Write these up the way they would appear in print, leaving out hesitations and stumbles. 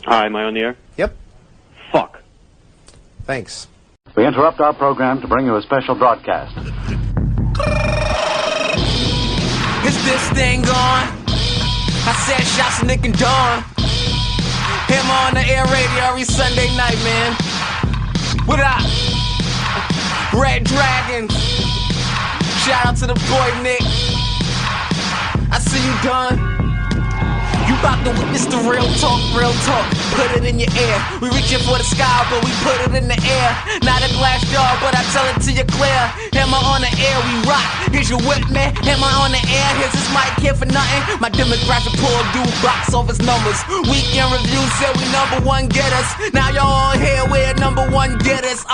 Hi, am I on the air? Yep. Fuck. Thanks. We interrupt our program to bring you a special broadcast. Is this thing on? I said shots to Nick and Dawn. Him on the air radio every Sunday night, man. What up? Red Dragons. Shout out to the boy Nick. I see you, Don. You about to witness the real talk, real talk. Put it in your ear. We reaching for the sky, but we put it in the air. Not a glass jar, but I tell it to you clear. Hammer on the air, we rock. Here's your whip, man. Hammer on the air, here's this mic here for nothing. My demographic poor dude box office numbers. Weekend review said we #1 getters. Now y'all all here, we're #1 getters.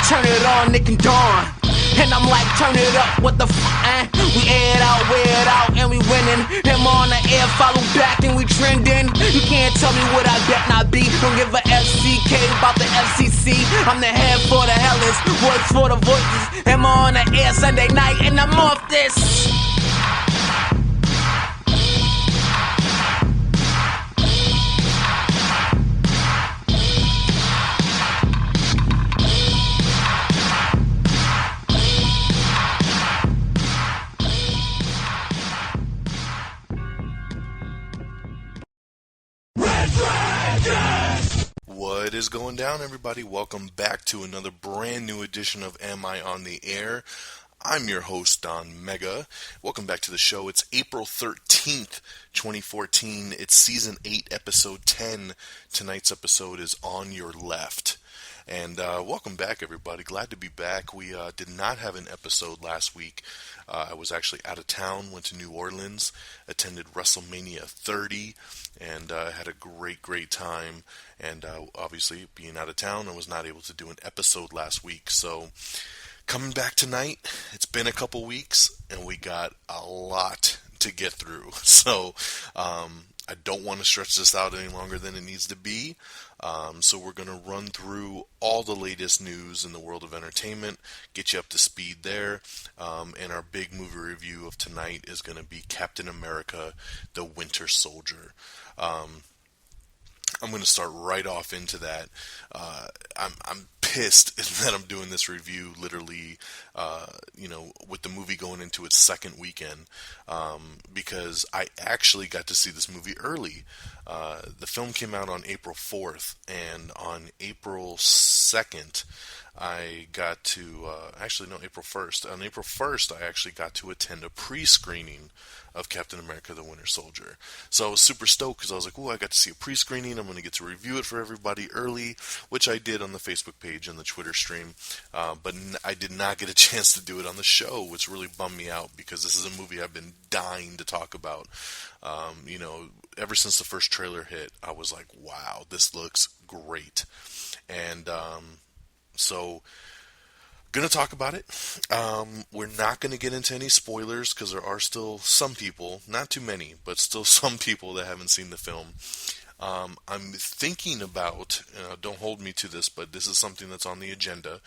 Turn it on, Nick and Dawn. And I'm like, turn it up, what the fuck, We air it out, wear it out, and we winning. Him on the air, follow back, and we trending. You can't tell me what I bet not be. Don't give a FCK about the FCC. I'm the head for the hellas, voice for the voices. Him on the air Sunday night, and I'm off this. What is going down, everybody? Welcome back to another brand new edition of Am I on the Air? I'm your host, Don Mega. Welcome back to the show. It's April 13th, 2014. It's Season 8, Episode 10. Tonight's episode is On Your Left. And welcome back, everybody. Glad to be back. We did not have an episode last week. I was actually out of town, went to New Orleans, attended WrestleMania 30, and had a great time. And obviously, being out of town, I was not able to do an episode last week. So, coming back tonight, it's been a couple weeks, and we got a lot to get through. So, I don't want to stretch this out any longer than it needs to be. So we're going to run through all the latest news in the world of entertainment, get you up to speed there. And our big movie review of tonight is going to be Captain America, the Winter Soldier. I'm going to start right off into that. I'm pissed that I'm doing this review literally, with the movie going into its second weekend, because I actually got to see this movie early. The film came out on April 4th, and on April 2nd, I got to, April 1st. On April 1st, I actually got to attend a pre-screening of Captain America, the Winter Soldier. So I was super stoked because I was like, I got to see a pre-screening. I'm going to get to review it for everybody early, which I did on the Facebook page and the Twitter stream. But I did not get a chance to do it on the show, which really bummed me out because this is a movie I've been dying to talk about. Ever since the first trailer hit, I was like, wow, this looks great. And so going to talk about it. We're not going to get into any spoilers because there are still some people, not too many, but still some people that haven't seen the film. I'm thinking about, don't hold me to this, but this is something that's on the agenda,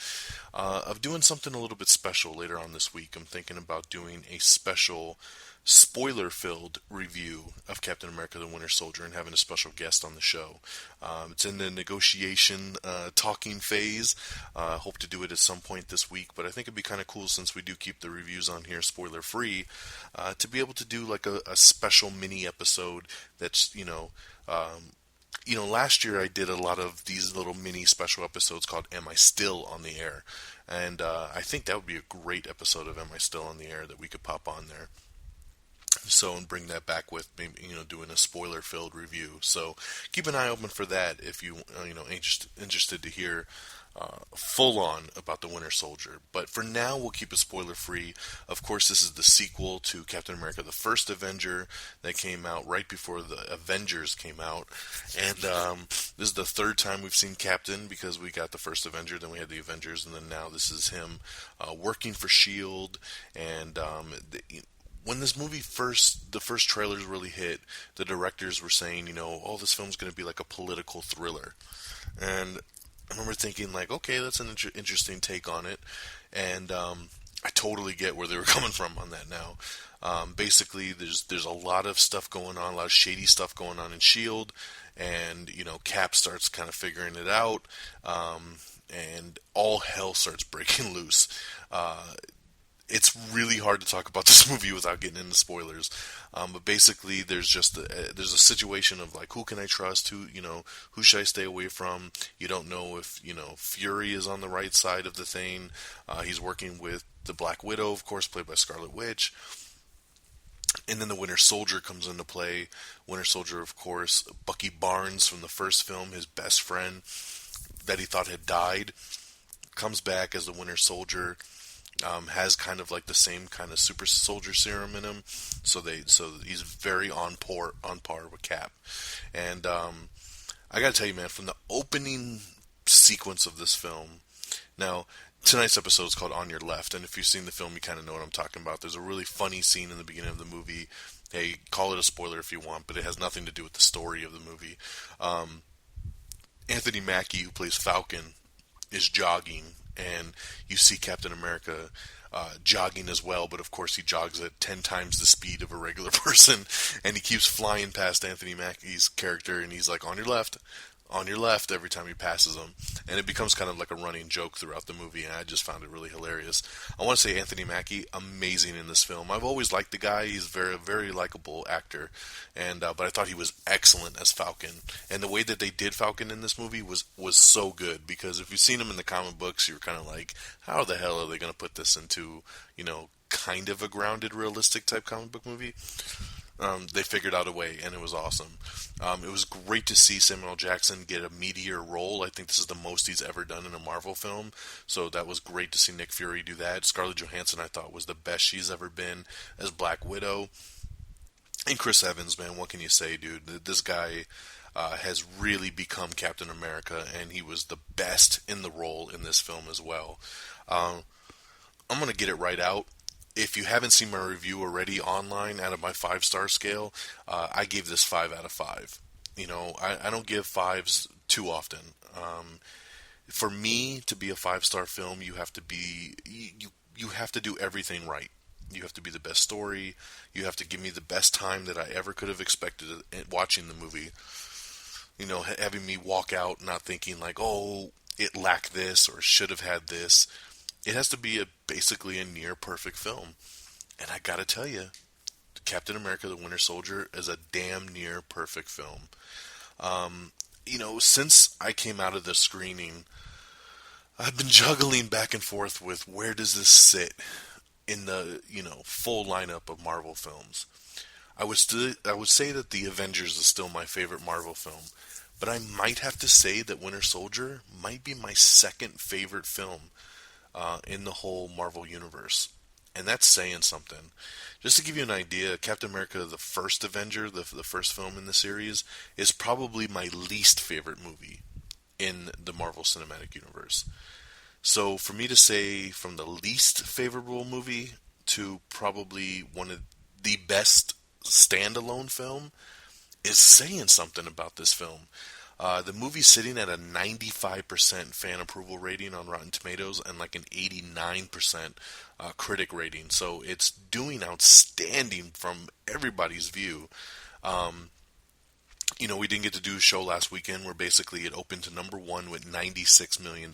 of doing something a little bit special later on this week. I'm thinking about doing a special spoiler-filled review of Captain America the Winter Soldier and having a special guest on the show. It's in the negotiation talking phase. Hope to do it at some point this week, but I think it'd be kind of cool since we do keep the reviews on here spoiler-free, to be able to do like a special mini episode that's, last year I did a lot of these little mini special episodes called Am I Still on the Air? And I think that would be a great episode of Am I Still on the Air that we could pop on there. So, and bring that back with maybe, doing a spoiler-filled review. So, keep an eye open for that if you, interested to hear full on about the Winter Soldier. But for now, we'll keep it spoiler-free. Of course, this is the sequel to Captain America, the First Avenger, that came out right before the Avengers came out. And this is the third time we've seen Captain, because we got the First Avenger, then we had the Avengers, and then now this is him working for S.H.I.E.L.D. And when this movie the first trailers really hit, the directors were saying, this film's going to be like a political thriller. And I remember thinking, like, okay, that's an interesting take on it. And I totally get where they were coming from on that now. Basically, there's a lot of stuff going on, a lot of shady stuff going on in S.H.I.E.L.D., and Cap starts kind of figuring it out, and all hell starts breaking loose. It's really hard to talk about this movie without getting into spoilers. But basically, there's just there's a situation of like, who can I trust? Who should I stay away from? You don't know if Fury is on the right side of the thing. He's working with the Black Widow, of course, played by Scarlet Witch. And then the Winter Soldier comes into play. Winter Soldier, of course, Bucky Barnes from the first film, his best friend that he thought had died, comes back as the Winter Soldier. Has kind of like the same kind of super soldier serum in him, so he's very on par with Cap. And I gotta tell you, man, from the opening sequence of this film. Now, tonight's episode is called On Your Left, and if you've seen the film, you kind of know what I'm talking about. There's a really funny scene in the beginning of the movie. Hey, call it a spoiler if you want, but it has nothing to do with the story of the movie. Anthony Mackie, who plays Falcon, is jogging, and you see Captain America jogging as well, but of course he jogs at 10 times the speed of a regular person, and he keeps flying past Anthony Mackie's character, and he's like, on your left, every time he passes him, and it becomes kind of like a running joke throughout the movie, and I just found it really hilarious. I want to say Anthony Mackie, amazing in this film. I've always liked the guy. He's a very, very likable actor, and but I thought he was excellent as Falcon, and the way that they did Falcon in this movie was so good, because if you've seen him in the comic books, you're kind of like, how the hell are they going to put this into, kind of a grounded, realistic type comic book movie? They figured out a way, and it was awesome. It was great to see Samuel L. Jackson get a meatier role. I think this is the most he's ever done in a Marvel film, so that was great to see Nick Fury do that. Scarlett Johansson, I thought, was the best she's ever been as Black Widow. And Chris Evans, man, what can you say, dude? This guy has really become Captain America, and he was the best in the role in this film as well. I'm going to get it right out. If you haven't seen my review already online out of my 5-star scale, I gave this 5 out of 5. I don't give 5s too often. For me to be a 5-star film, you have to be you have to do everything right. You have to be the best story. You have to give me the best time that I ever could have expected watching the movie. Having me walk out not thinking like, oh, it lacked this or should have had this. It has to be basically a near perfect film. And I gotta tell you, Captain America the Winter Soldier is a damn near perfect film. Since I came out of the screening, I've been juggling back and forth with where does this sit in the, full lineup of Marvel films. I would say that The Avengers is still my favorite Marvel film, but I might have to say that Winter Soldier might be my second favorite film in the whole Marvel universe. And that's saying something. Just to give you an idea, Captain America, the first Avenger, the first film in the series, is probably my least favorite movie in the Marvel Cinematic Universe. So for me to say from the least favorable movie to probably one of the best standalone film is saying something about this film. The movie's sitting at a 95% fan approval rating on Rotten Tomatoes and like an 89% critic rating. So it's doing outstanding from everybody's view. We didn't get to do a show last weekend where basically it opened to number 1 with $96 million.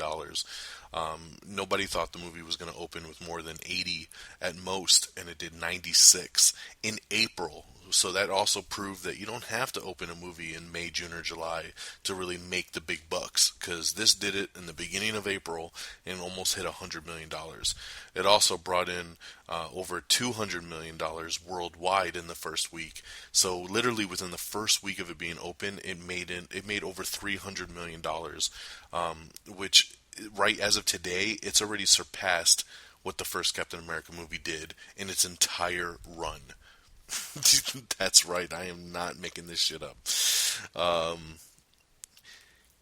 Nobody thought the movie was going to open with more than 80 at most, and it did 96 in April. So that also proved that you don't have to open a movie in May, June, or July to really make the big bucks, because this did it in the beginning of April and almost hit $100 million. It also brought in over $200 million worldwide in the first week. So literally within the first week of it being open, it made over $300 million, which right as of today, it's already surpassed what the first Captain America movie did in its entire run. That's right, I am not making this shit up.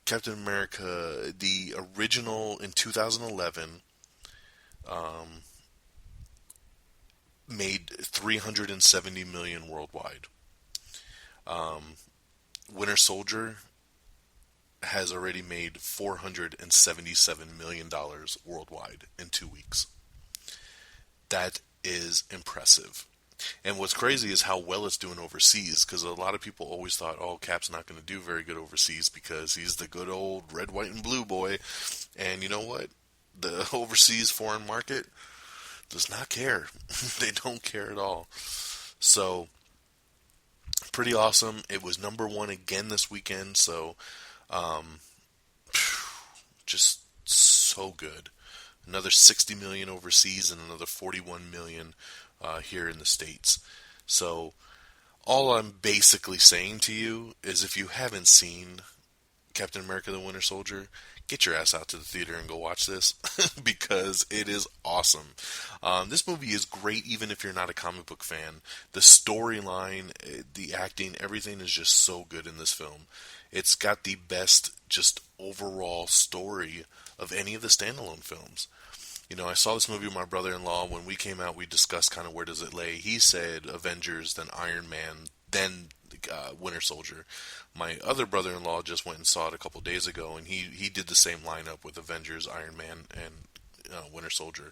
Captain America, the original in 2011, made $370 million worldwide. Winter Soldier has already made $477 million worldwide in 2 weeks. That is impressive. And what's crazy is how well it's doing overseas, because a lot of people always thought, oh, Cap's not going to do very good overseas because he's the good old red, white, and blue boy. And you know what? The overseas foreign market does not care. They don't care at all. So, pretty awesome. It was number one again this weekend, so just so good. Another 60 million overseas and another 41 million here in the States. So all I'm basically saying to you is, if you haven't seen Captain America the Winter Soldier, get your ass out to the theater and go watch this because it is awesome. This movie is great even if you're not a comic book fan. The storyline, the acting, everything is just so good in this film. It's got the best just overall story of any of the standalone films. You know, I saw this movie with my brother-in-law. When we came out, we discussed kind of where does it lay. He said Avengers, then Iron Man, then Winter Soldier. My other brother-in-law just went and saw it a couple days ago, and he did the same lineup with Avengers, Iron Man, and Winter Soldier.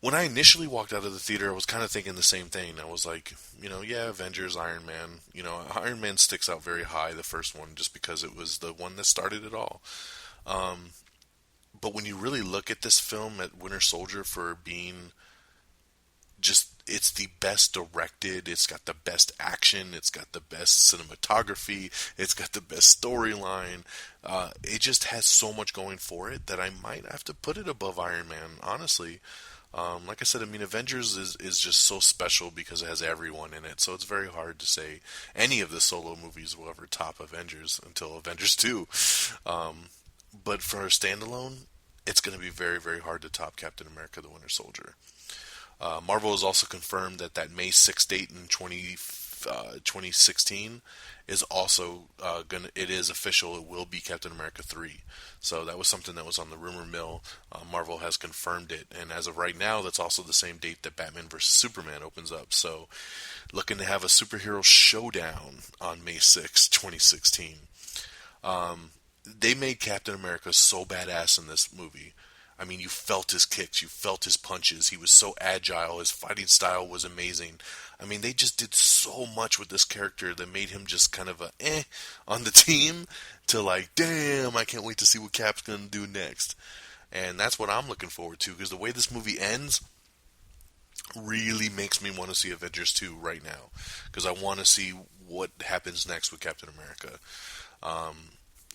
When I initially walked out of the theater, I was kind of thinking the same thing. I was like, you know, yeah, Avengers, Iron Man. You know, Iron Man sticks out very high, the first one, just because it was the one that started it all. But when you really look at this film, at Winter Soldier, for being just, it's the best directed, it's got the best action, it's got the best cinematography, it's got the best storyline. It just has so much going for it that I might have to put it above Iron Man, honestly. Like I said, I mean, Avengers is just so special because it has everyone in it, so it's very hard to say any of the solo movies will ever top Avengers until Avengers 2. But for a standalone, it's going to be very, very hard to top Captain America the Winter Soldier. Marvel has also confirmed that May 6th date in 2016 is also it is official, it will be Captain America 3. So that was something that was on the rumor mill. Marvel has confirmed it, and as of right now, that's also the same date that Batman vs. Superman opens up. So looking to have a superhero showdown on May 6th, 2016. They made Captain America so badass in this movie. I mean, you felt his kicks, you felt his punches. He was so agile, his fighting style was amazing. I mean, they just did so much with this character that made him just kind of on the team to like, damn, I can't wait to see what Cap's going to do next. And that's what I'm looking forward to, because the way this movie ends really makes me want to see Avengers 2 right now, because I want to see what happens next with Captain America.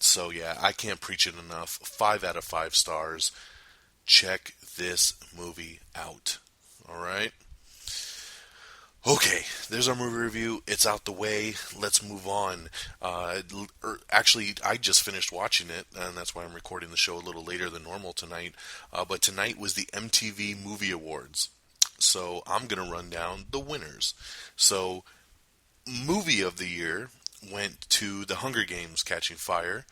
So yeah, I can't preach it enough. 5 out of 5 stars. Check this movie out. Alright? Okay, there's our movie review. It's out the way. Let's move on. Actually, I just finished watching it, and that's why I'm recording the show a little later than normal tonight. But tonight was the MTV Movie Awards. So I'm going to run down the winners. So, Movie of the Year went to The Hunger Games: Catching Fire.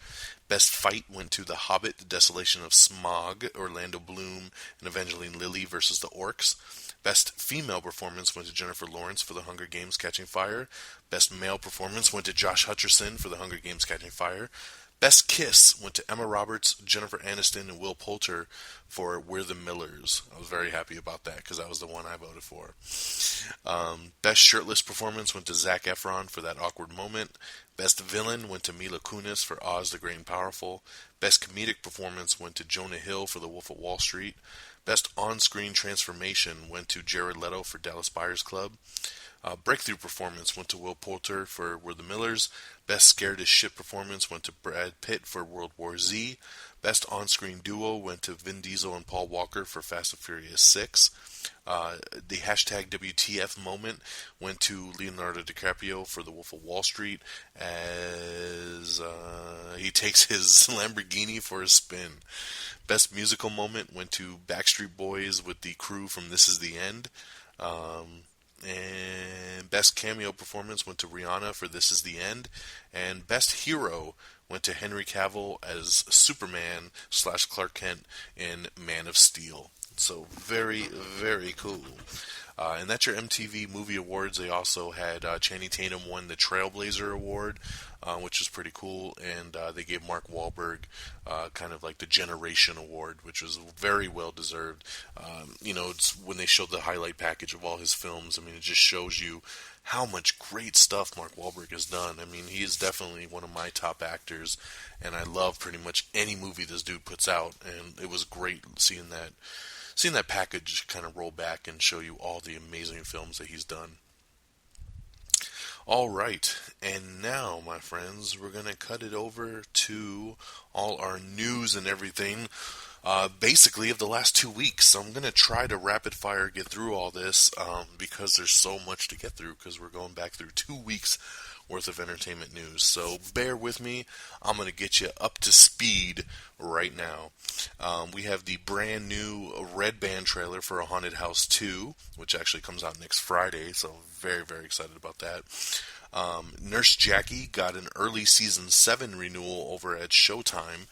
Best Fight went to The Hobbit: The Desolation of Smaug, Orlando Bloom and Evangeline Lilly versus the Orcs. Best Female Performance went to Jennifer Lawrence for The Hunger Games: Catching Fire. Best Male Performance went to Josh Hutcherson for The Hunger Games: Catching Fire. Best Kiss went to Emma Roberts, Jennifer Aniston, and Will Poulter for We're the Millers. I was very happy about that because that was the one I voted for. Best Shirtless Performance went to Zac Efron for That Awkward Moment. Best Villain went to Mila Kunis for Oz the Great and Powerful. Best Comedic Performance went to Jonah Hill for The Wolf of Wall Street. Best On-Screen Transformation went to Jared Leto for Dallas Buyers Club. Breakthrough Performance went to Will Poulter for We're the Millers. Best Scared as Shit Performance went to Brad Pitt for World War Z. Best On-Screen Duo went to Vin Diesel and Paul Walker for Fast and Furious 6. The hashtag WTF moment went to Leonardo DiCaprio for The Wolf of Wall Street as he takes his Lamborghini for a spin. Best musical moment went to Backstreet Boys with the crew from This Is the End. And Best Cameo Performance went to Rihanna for This Is the End. And Best Hero went to Henry Cavill as Superman / Clark Kent in Man of Steel. So very, very cool. And that's your MTV Movie Awards. They also had Channing Tatum won the Trailblazer Award, which is pretty cool. And they gave Mark Wahlberg kind of like the Generation Award, which was very well deserved. It's when they showed the highlight package of all his films. I mean, it just shows you how much great stuff Mark Wahlberg has done. I mean, he is definitely one of my top actors, and I love pretty much any movie this dude puts out. And it was great seeing that package kind of roll back and show you all the amazing films that he's done. All right, and now, my friends, we're going to cut it over to all our news and everything, basically of the last 2 weeks. So I'm going to try to rapid fire get through all this because there's so much to get through because we're going back through 2 weeks worth of entertainment news. So bear with me. I'm going to get you up to speed right now. We have the brand new Red Band trailer for A Haunted House 2, which actually comes out next Friday, so very, very excited about that. Nurse Jackie got an early Season 7 renewal over at Showtime,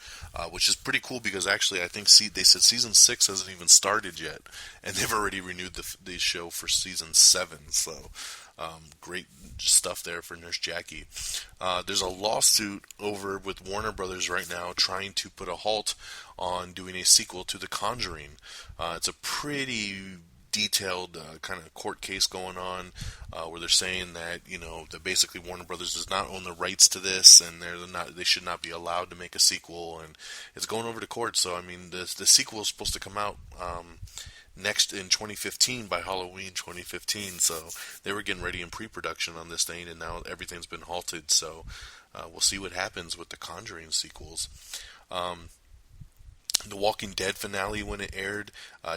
which is pretty cool because actually I think they said Season 6 hasn't even started yet, and they've already renewed the show for Season 7, so great stuff there for Nurse Jackie. There's a lawsuit over with Warner Brothers right now trying to put a halt on doing a sequel to The Conjuring. It's a pretty detailed kind of court case going on where they're saying that that basically Warner Brothers does not own the rights to this, and they should not be allowed to make a sequel, and it's going over to court. So I mean, the sequel is supposed to come out next in 2015 by Halloween 2015. So they were getting ready in pre-production on this thing, and now everything's been halted. So we'll see what happens with the Conjuring sequels. The Walking Dead finale, when it aired,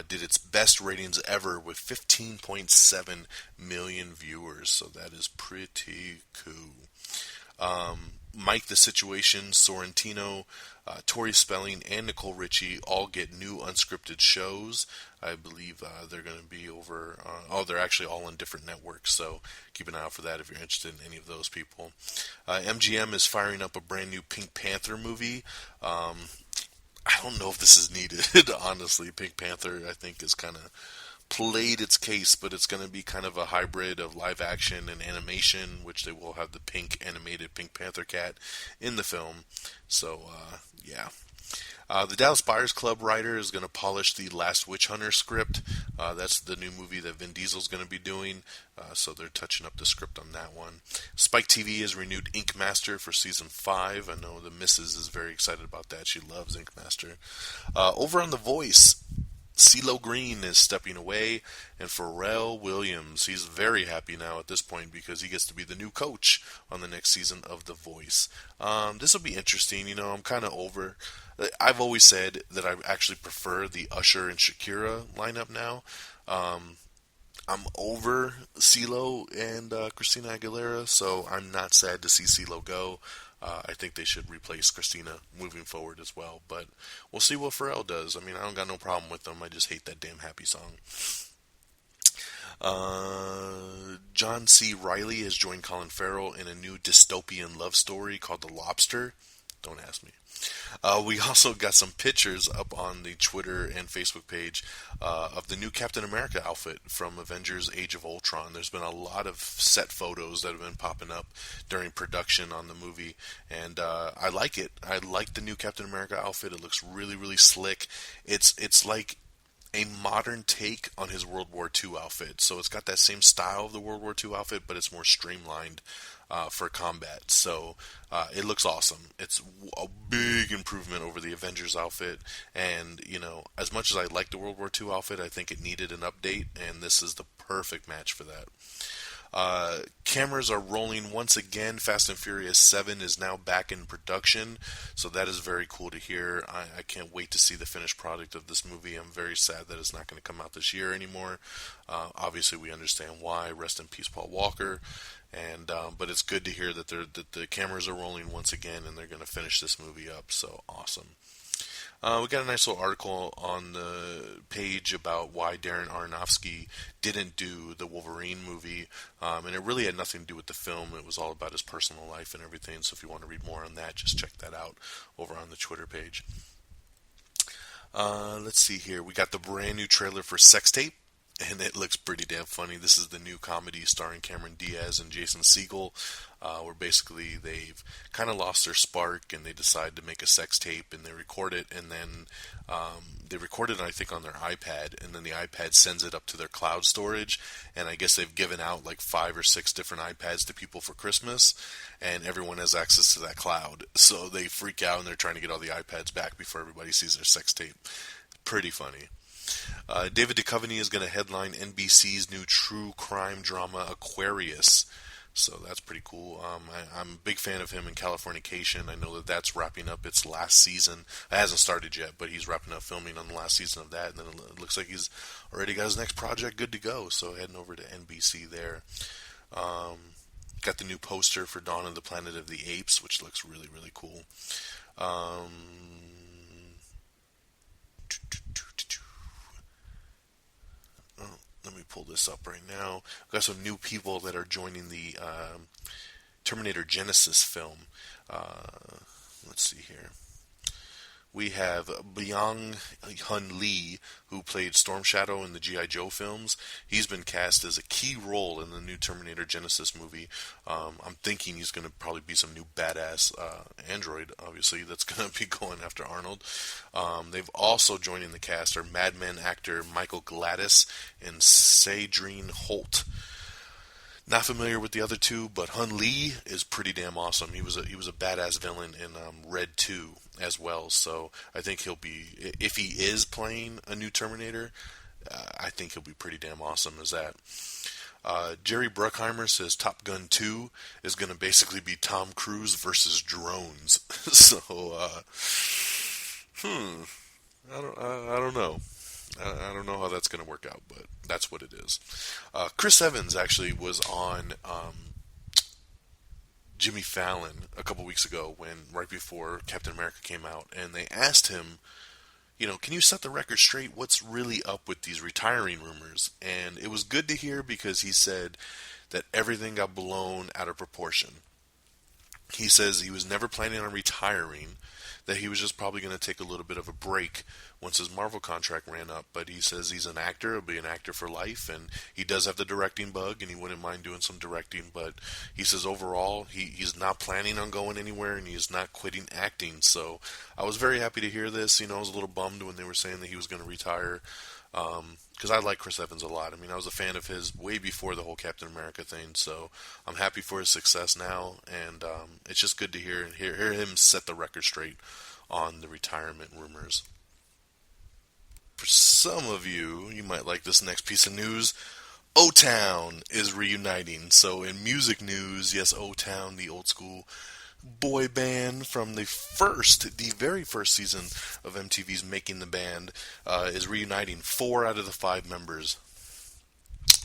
did its best ratings ever with 15.7 million viewers. So that is pretty cool. Mike the Situation, Sorrentino, Tori Spelling, and Nicole Richie all get new unscripted shows. I believe they're going to be over... they're actually all on different networks, so keep an eye out for that if you're interested in any of those people. MGM is firing up a brand new Pink Panther movie. I don't know if this is needed, honestly. Pink Panther, I think, has kind of played its case, but it's going to be kind of a hybrid of live action and animation, which they will have the pink animated Pink Panther cat in the film. So, yeah. The Dallas Buyers Club writer is going to polish the Last Witch Hunter script. That's the new movie that Vin Diesel's going to be doing. So they're touching up the script on that one. Spike TV has renewed Ink Master for Season 5. I know the missus is very excited about that. She loves Ink Master. Over on The Voice, CeeLo Green is stepping away, and Pharrell Williams, he's very happy now at this point because he gets to be the new coach on the next season of The Voice. This will be interesting. I'm kind of over... I've always said that I actually prefer the Usher and Shakira lineup now. I'm over CeeLo and Christina Aguilera, so I'm not sad to see CeeLo go. I think they should replace Christina moving forward as well, but we'll see what Pharrell does. I mean, I don't got no problem with them. I just hate that damn Happy song. John C. Reilly has joined Colin Farrell in a new dystopian love story called The Lobster. Don't ask me. We also got some pictures up on the Twitter and Facebook page of the new Captain America outfit from Avengers Age of Ultron. There's been a lot of set photos that have been popping up during production on the movie, and I like it. I like the new Captain America outfit. It looks really, really slick. It's like a modern take on his World War II outfit. So it's got that same style of the World War II outfit, but it's more streamlined for combat. So it looks awesome. It's a big improvement over the Avengers outfit. And, as much as I like the World War II outfit, I think it needed an update, and this is the perfect match for that. Cameras are rolling once again. Fast and Furious 7 is now back in production, so that is very cool to hear. I can't wait to see the finished product of this movie. I'm very sad that it's not going to come out this year anymore. Obviously, we understand why. Rest in peace, Paul Walker. And but it's good to hear that the cameras are rolling once again, and they're going to finish this movie up. So awesome. We got a nice little article on the page about why Darren Aronofsky didn't do the Wolverine movie, and it really had nothing to do with the film. It was all about his personal life and everything, so if you want to read more on that, just check that out over on the Twitter page. Let's see here. We got the brand new trailer for Sex Tape, and it looks pretty damn funny. This is the new comedy starring Cameron Diaz and Jason Segel, where basically they've kind of lost their spark and they decide to make a sex tape and they record it, and then they record it, I think, on their iPad, and then the iPad sends it up to their cloud storage, and I guess they've given out like 5 or 6 different iPads to people for Christmas, and everyone has access to that cloud, so they freak out and they're trying to get all the iPads back before everybody sees their sex tape. Pretty funny. David Duchovny is going to headline NBC's new true crime drama Aquarius, so that's pretty cool. I'm a big fan of him in Californication. I know that that's wrapping up its last season. It hasn't started yet, but he's wrapping up filming on the last season of that, and then it looks like he's already got his next project good to go, so heading over to NBC there. Got the new poster for Dawn of the Planet of the Apes, which looks really, really cool. Let me pull this up right now. We've got some new people that are joining the Terminator Genesis film. Let's see here. We have Byung-Hun Lee, who played Storm Shadow in the G.I. Joe films. He's been cast as a key role in the new Terminator Genesis movie. I'm thinking he's going to probably be some new badass android, obviously, that's going to be going after Arnold. They've also joined in the cast are Mad Men actor Michael Gladys and Sadrine Holt. Not familiar with the other two, but Hun Lee is pretty damn awesome. He was a badass villain in Red 2 as well. So I think he'll be, if he is playing a new Terminator, I think he'll be pretty damn awesome as that. Jerry Bruckheimer says Top Gun 2 is going to basically be Tom Cruise versus drones. So, I don't know. I don't know how that's going to work out, but that's what it is. Chris Evans actually was on Jimmy Fallon a couple weeks ago, right before Captain America came out, and they asked him, can you set the record straight? What's really up with these retiring rumors? And it was good to hear because he said that everything got blown out of proportion. He says he was never planning on retiring, that he was just probably going to take a little bit of a break once his Marvel contract ran up, but he says he's an actor, he'll be an actor for life, and he does have the directing bug, and he wouldn't mind doing some directing, but he says overall, he's not planning on going anywhere, and he's not quitting acting, so I was very happy to hear this. I was a little bummed when they were saying that he was going to retire, because I like Chris Evans a lot. I was a fan of his way before the whole Captain America thing, so I'm happy for his success now, and it's just good to hear him set the record straight on the retirement rumors. For some of you, you might like this next piece of news. O-Town is reuniting. So in music news, yes, O-Town, the old school boy band from the very first season of MTV's Making the Band, is reuniting. 4 out of the 5 members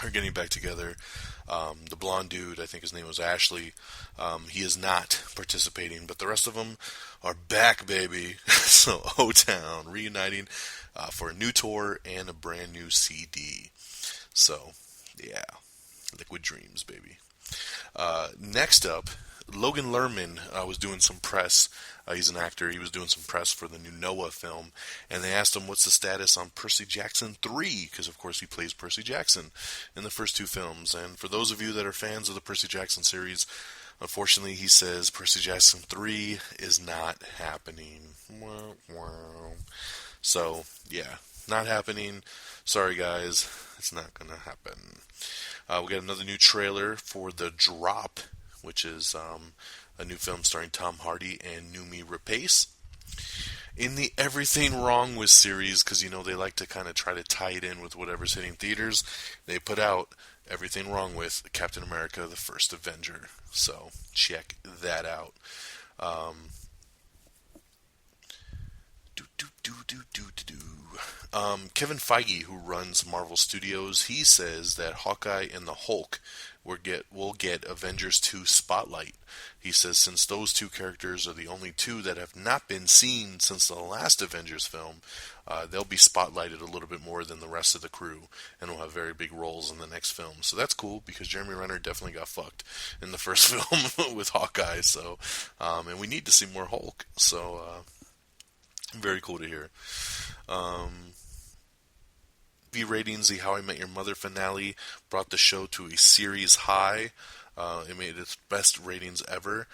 are getting back together. The blonde dude, I think his name was Ashley, he is not participating, but the rest of them are back, baby. So O-Town reuniting for a new tour and a brand new CD. So, yeah, Liquid Dreams, baby. Next up, Logan Lerman was doing some press. He's an actor. He was doing some press for the new Noah film, and they asked him what's the status on Percy Jackson 3, because of course he plays Percy Jackson in the first 2 films. And for those of you that are fans of the Percy Jackson series, unfortunately he says Percy Jackson 3 is not happening. So, yeah, not happening. Sorry guys, it's not going to happen. We got another new trailer for The Drop, which is a new film starring Tom Hardy and Noomi Rapace. In the Everything Wrong With series, because they like to kind of try to tie it in with whatever's hitting theaters, they put out Everything Wrong With Captain America, the First Avenger. So check that out. Kevin Feige, who runs Marvel Studios, he says that Hawkeye and the Hulk will get Avengers 2 spotlight. He says since those 2 characters are the only 2 that have not been seen since the last Avengers film, they'll be spotlighted a little bit more than the rest of the crew, and will have very big roles in the next film. So that's cool, because Jeremy Renner definitely got fucked in the first film with Hawkeye. So, and we need to see more Hulk. So, Very cool to hear. V ratings, the How I Met Your Mother finale brought the show to a series high. It made its best ratings ever,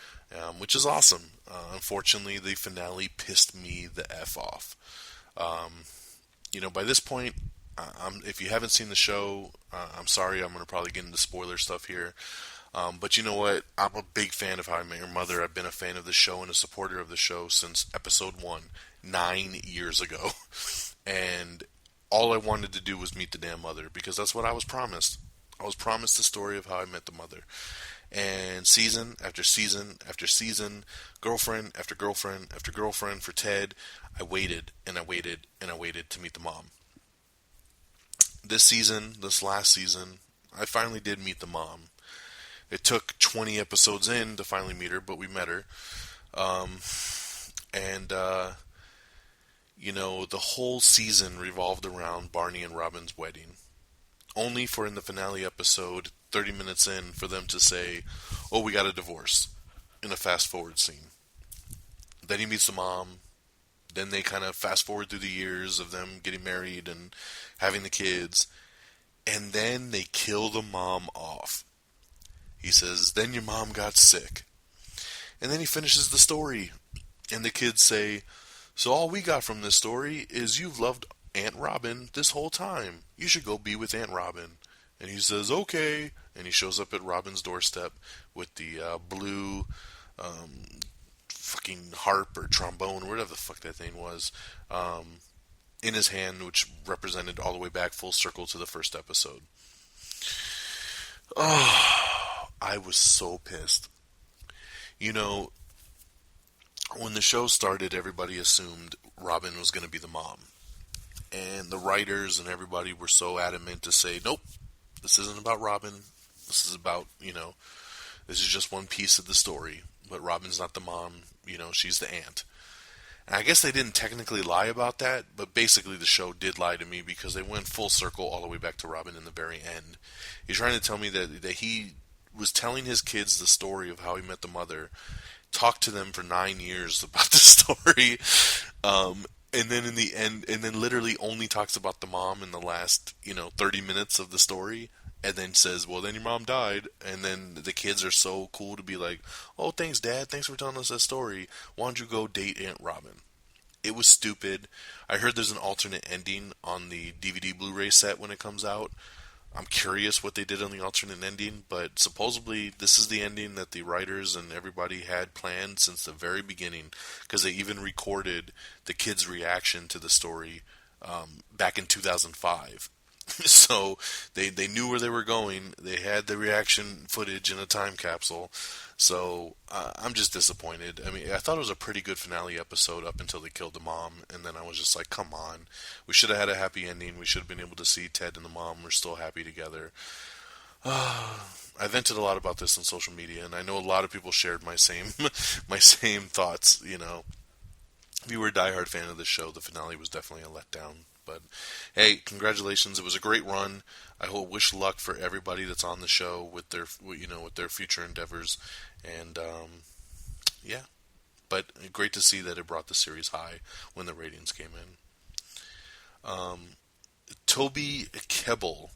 which is awesome. Unfortunately, the finale pissed me the F off. By this point, if you haven't seen the show, I'm sorry, I'm going to probably get into spoiler stuff here. But you know what? I'm a big fan of How I Met Your Mother. I've been a fan of the show and a supporter of the show since episode 1, 9 years ago. And all I wanted to do was meet the damn mother, because that's what I was promised. I was promised the story of how I met the mother. And season after season after season, girlfriend after girlfriend after girlfriend for Ted, I waited and I waited and I waited to meet the mom. This last season, I finally did meet the mom. It took 20 episodes in to finally meet her, but we met her. The whole season revolved around Barney and Robin's wedding. Only for in the finale episode, 30 minutes in, for them to say, "Oh, we got a divorce," in a fast forward scene. Then he meets the mom. Then they kind of fast forward through the years of them getting married and having the kids. And then they kill the mom off. He says, "Then your mom got sick." And then he finishes the story. And the kids say, "So all we got from this story is you've loved Aunt Robin this whole time. You should go be with Aunt Robin." And he says, "Okay." And he shows up at Robin's doorstep with the blue fucking harp or trombone, whatever the fuck that thing was, in his hand, which represented all the way back full circle to the first episode. Oh, I was so pissed. When the show started, everybody assumed Robin was going to be the mom. And the writers and everybody were so adamant to say, "Nope, this isn't about Robin. This is about, this is just one piece of the story. But Robin's not the mom, she's the aunt." And I guess they didn't technically lie about that, but basically the show did lie to me, because they went full circle all the way back to Robin in the very end. He's trying to tell me that he was telling his kids the story of how he met the mother, talked to them for 9 years about the story, and then in the end, and then literally only talks about the mom in the last, 30 minutes of the story, and then says, "Well, then your mom died," and then the kids are so cool to be like, "Oh, thanks, Dad, thanks for telling us that story. Why don't you go date Aunt Robin?" It was stupid. I heard there's an alternate ending on the DVD Blu-ray set when it comes out. I'm curious what they did on the alternate ending, but supposedly this is the ending that the writers and everybody had planned since the very beginning, because they even recorded the kids' reaction to the story back in 2005. So they knew where they were going. They had the reaction footage in a time capsule. So I'm just disappointed. I mean, I thought it was a pretty good finale episode up until they killed the mom, and then I was just like, come on. We should have had a happy ending. We should have been able to see Ted and the mom were still happy together. I vented a lot about this on social media, and I know a lot of people shared my same my same thoughts. If you were a diehard fan of this show, the finale was definitely a letdown. But hey, congratulations! It was a great run. I wish luck for everybody that's on the show with their future endeavors, and yeah. But great to see that it brought the series high when the ratings came in. Toby Kebbell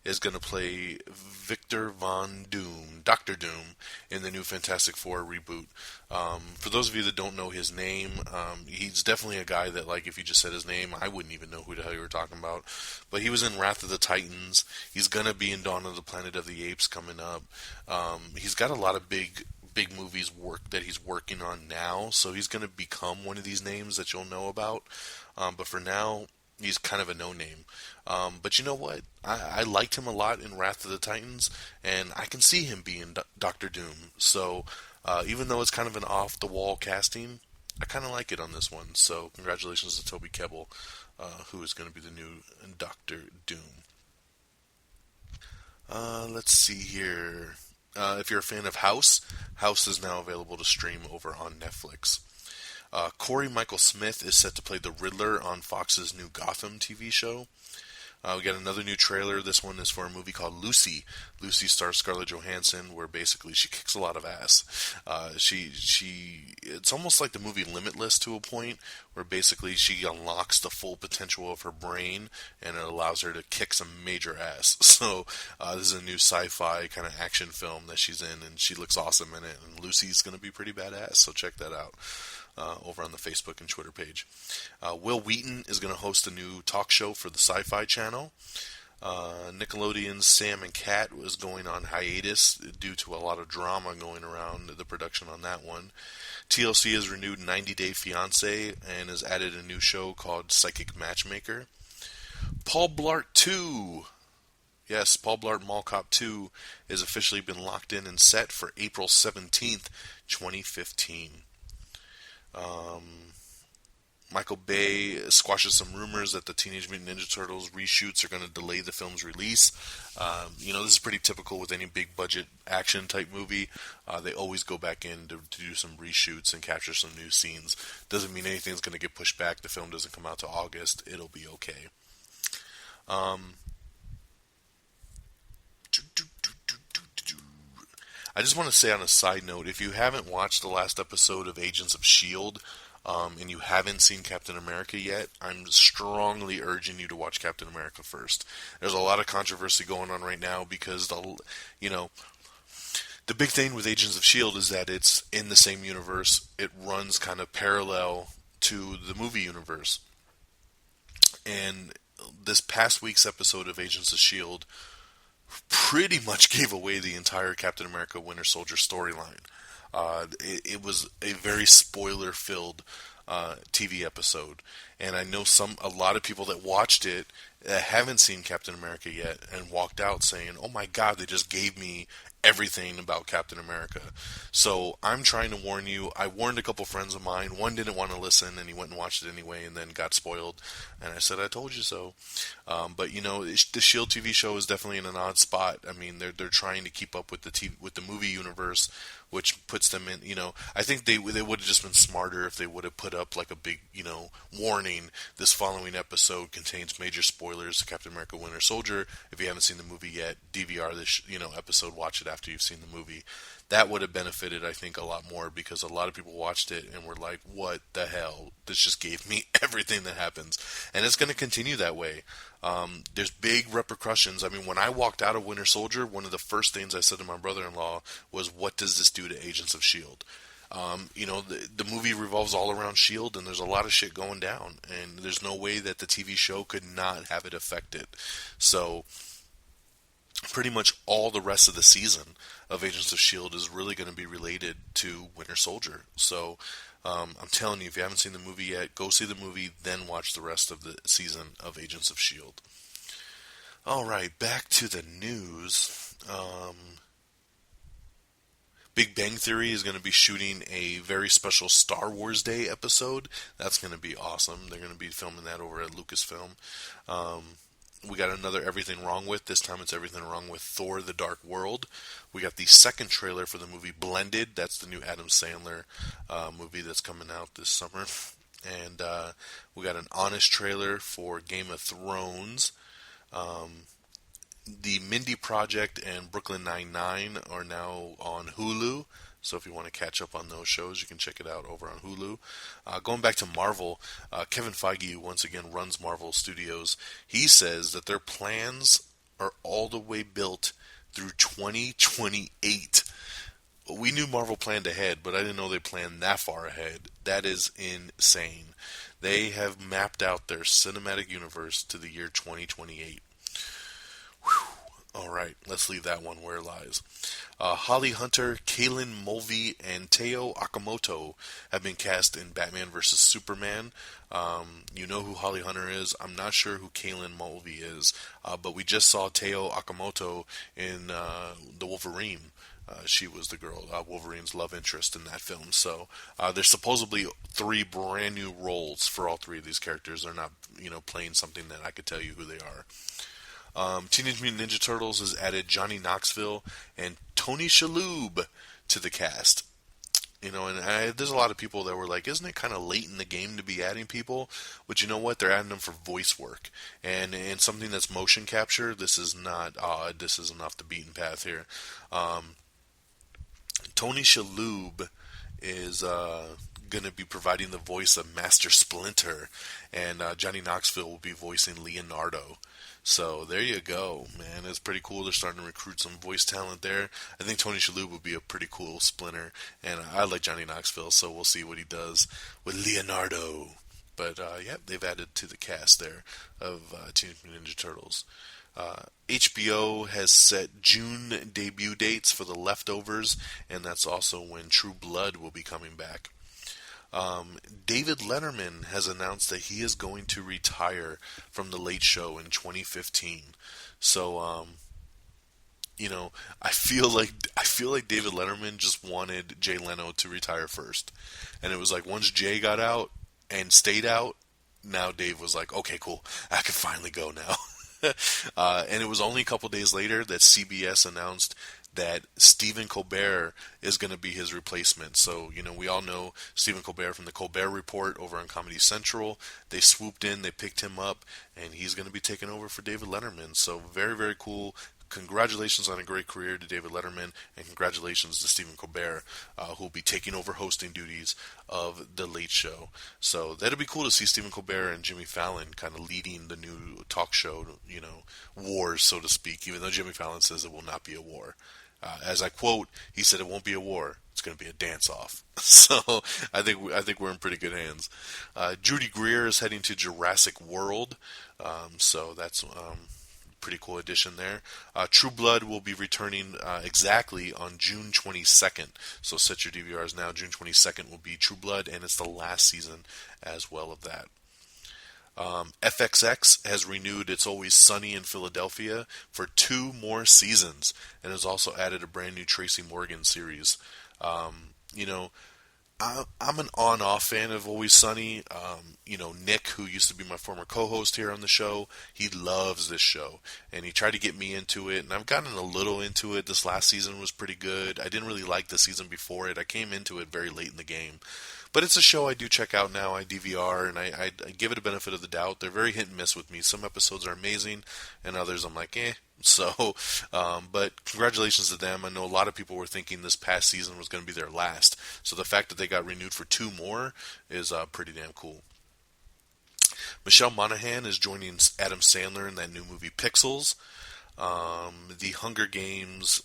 is going to play Victor Von Doom, Dr. Doom, in the new Fantastic Four reboot. For those of you that don't know his name, he's definitely a guy that, like, if you just said his name, I wouldn't even know who the hell you were talking about. But he was in Wrath of the Titans. He's going to be in Dawn of the Planet of the Apes coming up. He's got a lot of big movies that he's working on now, so he's going to become one of these names that you'll know about. But for now, he's kind of a no-name. But you know what? I liked him a lot in Wrath of the Titans, and I can see him being Dr. Doom. So even though it's kind of an off-the-wall casting, I kind of like it on this one. So congratulations to Toby Kebbell, who is going to be the new Dr. Doom. Let's see here. If you're a fan of House is now available to stream over on Netflix. Corey Michael Smith is set to play the Riddler on Fox's new Gotham TV show. We got another new trailer. This one is for a movie called Lucy. Lucy stars Scarlett Johansson, where basically she kicks a lot of ass. It's almost like the movie Limitless to a point, where basically she unlocks the full potential of her brain, and it allows her to kick some major ass. So this is a new sci-fi kind of action film that she's in, and she looks awesome in it. And Lucy's going to be pretty badass, so check that out. Over on the Facebook and Twitter page. Will Wheaton is going to host a new talk show for the Sci-Fi Channel. Nickelodeon's Sam and Cat was going on hiatus due to a lot of drama going around the production on that one. TLC has renewed 90 Day Fiancé and has added a new show called Psychic Matchmaker. Paul Blart 2. Yes, Paul Blart Mall Cop 2 has officially been locked in and set for April 17th, 2015. Michael Bay squashes some rumors that the Teenage Mutant Ninja Turtles reshoots are going to delay the film's release. This is pretty typical with any big budget action type movie. They always go back in to do some reshoots and capture some new scenes. Doesn't mean anything's going to get pushed back. The film doesn't come out to August. It'll be okay. I just want to say on a side note, if you haven't watched the last episode of Agents of S.H.I.E.L.D., and you haven't seen Captain America yet, I'm strongly urging you to watch Captain America first. There's a lot of controversy going on right now because the big thing with Agents of S.H.I.E.L.D. is that it's in the same universe. It runs kind of parallel to the movie universe. And this past week's episode of Agents of S.H.I.E.L.D. pretty much gave away the entire Captain America Winter Soldier storyline. It was a very spoiler-filled TV episode, and I know a lot of people that watched it haven't seen Captain America yet and walked out saying, "Oh my God, they just gave me everything about Captain America." So I'm trying to warn you. I warned a couple friends of mine. One didn't want to listen, and he went and watched it anyway, and then got spoiled. And I said, "I told you so." But the S.H.I.E.L.D. TV show is definitely in an odd spot. I mean, they're trying to keep up with the movie universe, which puts them in. I think they would have just been smarter if they would have put up like a big warning. This following episode contains major spoilers to Captain America: Winter Soldier. If you haven't seen the movie yet, DVR this episode. Watch it after you've seen the movie. That would have benefited, I think, a lot more because a lot of people watched it and were like, "What the hell? This just gave me everything that happens," and it's going to continue that way. There's big repercussions. I mean, when I walked out of Winter Soldier, one of the first things I said to my brother-in-law was, "What does this do to Agents of S.H.I.E.L.D.?" The movie revolves all around S.H.I.E.L.D., and there's a lot of shit going down, and there's no way that the TV show could not have it affect it. So pretty much all the rest of the season of Agents of S.H.I.E.L.D. is really going to be related to Winter Soldier. So I'm telling you, if you haven't seen the movie yet, go see the movie, then watch the rest of the season of Agents of S.H.I.E.L.D. Alright, back to the news. Big Bang Theory is going to be shooting a very special Star Wars Day episode. That's going to be awesome. They're going to be filming that over at Lucasfilm. We got another Everything Wrong With. This time it's Everything Wrong With Thor: The Dark World. We got the second trailer for the movie Blended. That's the new Adam Sandler movie that's coming out this summer. And we got an honest trailer for Game of Thrones. The Mindy Project and Brooklyn Nine-Nine are now on Hulu. So if you want to catch up on those shows, you can check it out over on Hulu. Going back to Marvel, Kevin Feige, who once again runs Marvel Studios, he says that their plans are all the way built through 2028. We knew Marvel planned ahead, but I didn't know they planned that far ahead. That is insane. They have mapped out their cinematic universe to the year 2028. Alright, let's leave that one where it lies. Holly Hunter, Kaylin Mulvey, and Teo Okamoto have been cast in Batman vs. Superman. You know who Holly Hunter is. I'm not sure who Kaylin Mulvey is, but we just saw Teo Okamoto in The Wolverine. She was the girl, Wolverine's love interest in that film. So there's supposedly 3 brand new roles for all 3 of these characters. They're not, playing something that I could tell you who they are. Teenage Mutant Ninja Turtles has added Johnny Knoxville and Tony Shalhoub to the cast. There's a lot of people that were like, isn't it kind of late in the game to be adding people? But you know what? They're adding them for voice work. And something that's motion capture, this is not odd. This isn't off the beaten path here. Tony Shalhoub is going to be providing the voice of Master Splinter, and Johnny Knoxville will be voicing Leonardo. So there you go, man. It's pretty cool. They're starting to recruit some voice talent there. I think Tony Shalhoub would be a pretty cool Splinter, and I like Johnny Knoxville, so we'll see what he does with Leonardo. But yeah, they've added to the cast there of Teenage Mutant Ninja Turtles. HBO has set June debut dates for The Leftovers, and that's also when True Blood will be coming back. David Letterman has announced that he is going to retire from The Late Show in 2015. So, I feel like David Letterman just wanted Jay Leno to retire first, and it was like once Jay got out and stayed out, now Dave was like, okay, cool, I can finally go now. And it was only a couple days later that CBS announced that Stephen Colbert is going to be his replacement. So, we all know Stephen Colbert from the Colbert Report over on Comedy Central. They swooped in, they picked him up, and he's going to be taking over for David Letterman. So, very, very cool. Congratulations on a great career to David Letterman, and congratulations to Stephen Colbert, who will be taking over hosting duties of The Late Show. So that'll be cool to see Stephen Colbert and Jimmy Fallon kind of leading the new talk show, wars, so to speak, even though Jimmy Fallon says it will not be a war. As I quote, he said it won't be a war, it's going to be a dance-off. So I think we're in pretty good hands. Judy Greer is heading to Jurassic World, so that's pretty cool addition there. True Blood will be returning exactly on June 22nd. So set your DVRs now. June 22nd will be True Blood, and it's the last season as well of that. FXX has renewed It's Always Sunny in Philadelphia for 2 more seasons, and has also added a brand new Tracy Morgan series. I'm an on-off fan of Always Sunny. Nick, who used to be my former co-host here on the show, he loves this show, and he tried to get me into it, and I've gotten a little into it. This last season was pretty good. I didn't really like the season before it. I came into it very late in the game. But it's a show I do check out now. I DVR, and I give it a benefit of the doubt. They're very hit and miss with me. Some episodes are amazing, and others I'm like, eh. So, but congratulations to them. I know a lot of people were thinking this past season was going to be their last. So the fact that they got renewed for 2 more is pretty damn cool. Michelle Monaghan is joining Adam Sandler in that new movie Pixels. The Hunger Games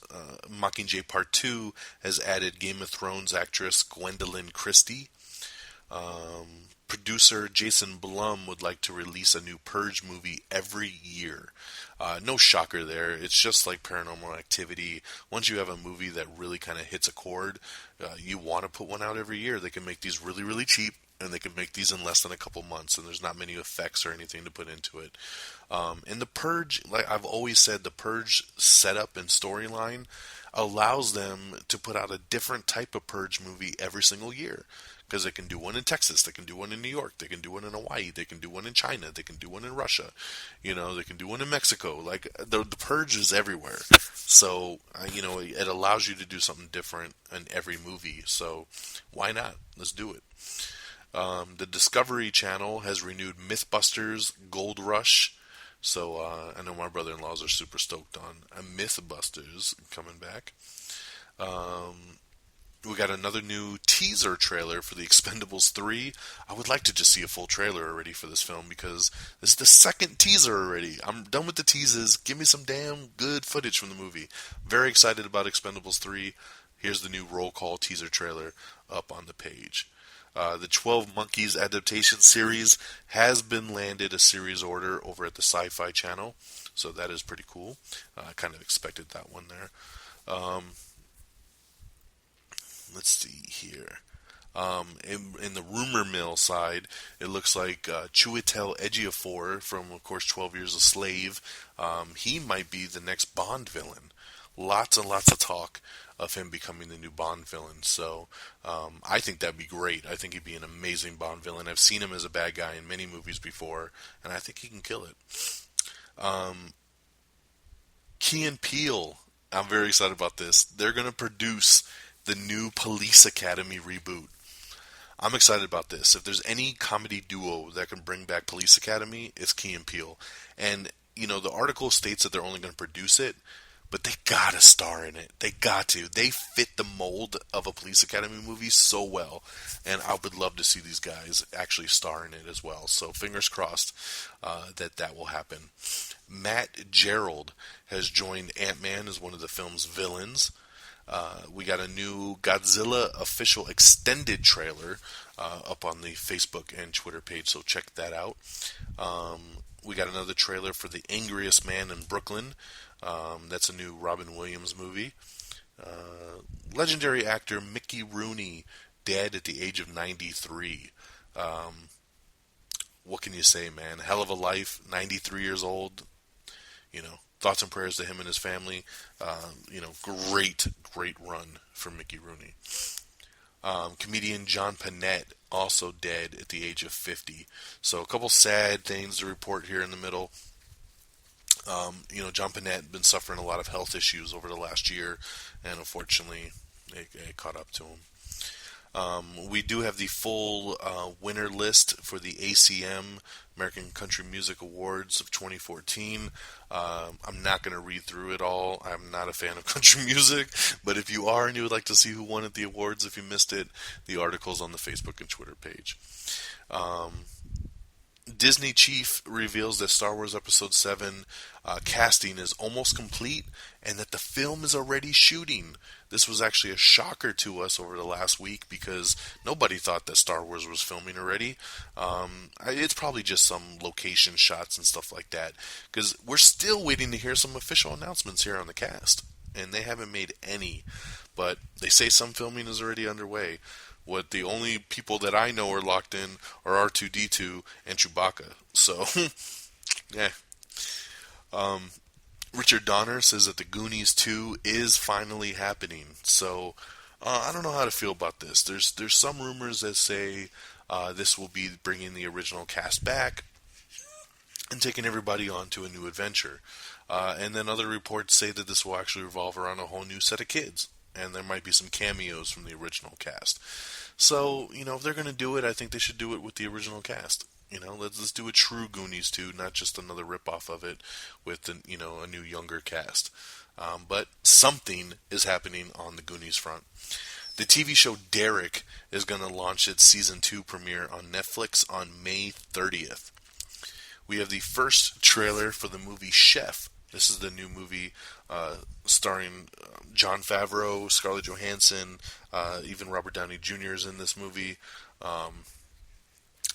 Mockingjay Part 2 has added Game of Thrones actress Gwendolyn Christie. Producer Jason Blum would like to release a new Purge movie every year. No shocker there. It's just like Paranormal Activity. Once you have a movie that really kind of hits a chord, you want to put one out every year. They can make these really, really cheap, and they can make these in less than a couple months, and there's not many effects or anything to put into it. And the Purge, like I've always said, the Purge setup and storyline allows them to put out a different type of Purge movie every single year. Because they can do one in Texas, they can do one in New York, they can do one in Hawaii, they can do one in China, they can do one in Russia, they can do one in Mexico. Like, the Purge is everywhere. So, it allows you to do something different in every movie. So, why not? Let's do it. The Discovery Channel has renewed Mythbusters Gold Rush. So, I know my brother-in-laws are super stoked on Mythbusters coming back. We got another new teaser trailer for The Expendables 3. I would like to just see a full trailer already for this film, because this is the second teaser already. I'm done with the teases. Give me some damn good footage from the movie. Very excited about Expendables 3. Here's the new roll call teaser trailer up on the page. The 12 Monkeys adaptation series has been landed a series order over at the Sci-Fi Channel, so that is pretty cool. I kind of expected that one there. Let's see here. In the rumor mill side, it looks like Chiwetel Ejiofor from, of course, 12 Years a Slave. He might be the next Bond villain. Lots and lots of talk of him becoming the new Bond villain. So I think that'd be great. I think he'd be an amazing Bond villain. I've seen him as a bad guy in many movies before, and I think he can kill it. Key and Peele, I'm very excited about this. They're going to produce the new Police Academy reboot. I'm excited about this. If there's any comedy duo that can bring back Police Academy, it's Key and Peele. And, the article states that they're only going to produce it, but they gotta star in it. They got to. They fit the mold of a Police Academy movie so well. And I would love to see these guys actually star in it as well. So fingers crossed that will happen. Matt Gerald has joined Ant-Man as one of the film's villains. We got a new Godzilla official extended trailer up on the Facebook and Twitter page, so check that out. We got another trailer for The Angriest Man in Brooklyn. That's a new Robin Williams movie. Legendary actor Mickey Rooney, dead at the age of 93. What can you say, man? Hell of a life, 93 years old. Thoughts and prayers to him and his family. Great run for Mickey Rooney. Comedian John Panette, also dead at the age of 50. So a couple sad things to report here in the middle. John Panette had been suffering a lot of health issues over the last year, and unfortunately, it caught up to him. We do have the full winner list for the ACM, American Country Music Awards of 2014. I'm not going to read through it all. I'm not a fan of country music, but if you are and you would like to see who won at the awards, if you missed it, the article's on the Facebook and Twitter page. Disney chief reveals that Star Wars Episode 7 casting is almost complete and that the film is already shooting. This was actually a shocker to us over the last week because nobody thought that Star Wars was filming already. It's probably just some location shots and stuff like that, because we're still waiting to hear some official announcements here on the cast, and they haven't made any. But they say some filming is already underway. What the only people that I know are locked in are R2-D2 and Chewbacca. So, yeah. Richard Donner says that the Goonies 2 is finally happening. So, I don't know how to feel about this. There's some rumors that say this will be bringing the original cast back and taking everybody on to a new adventure. And then other reports say that this will actually revolve around a whole new set of kids. And there might be some cameos from the original cast. So, if they're going to do it, I think they should do it with the original cast. Let's do a true Goonies 2, not just another ripoff of it with, a new younger cast. But something is happening on the Goonies front. The TV show Derek is going to launch its Season 2 premiere on Netflix on May 30th. We have the first trailer for the movie Chef. This is the new movie starring Jon Favreau, Scarlett Johansson, even Robert Downey Jr. is in this movie.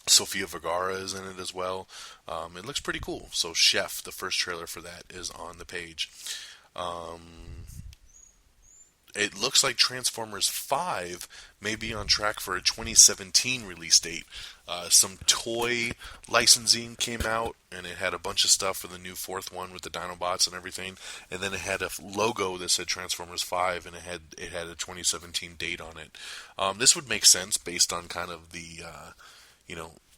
Sofia Vergara is in it as well. It looks pretty cool. So Chef, the first trailer for that, is on the page. It looks like Transformers 5 may be on track for a 2017 release date. Some toy licensing came out, and it had a bunch of stuff for the new fourth one with the Dinobots and everything. And then it had a logo that said Transformers 5, and it had a 2017 date on it. This would make sense based on kind of the,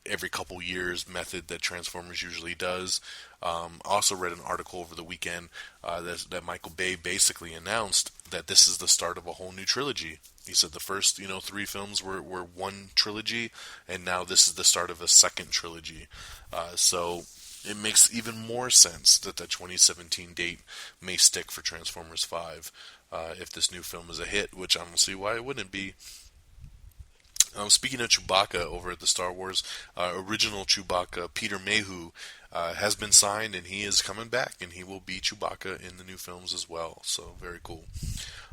every couple years method that Transformers usually does. Also read an article over the weekend that Michael Bay basically announced that this is the start of a whole new trilogy. He said the first, 3 films were one trilogy, and now this is the start of a second trilogy. So it makes even more sense that the 2017 date may stick for Transformers 5 if this new film is a hit, which I don't see why it wouldn't be. Speaking of Chewbacca over at the Star Wars, original Chewbacca, Peter Mayhew, has been signed, and he is coming back, and he will be Chewbacca in the new films as well. So, very cool.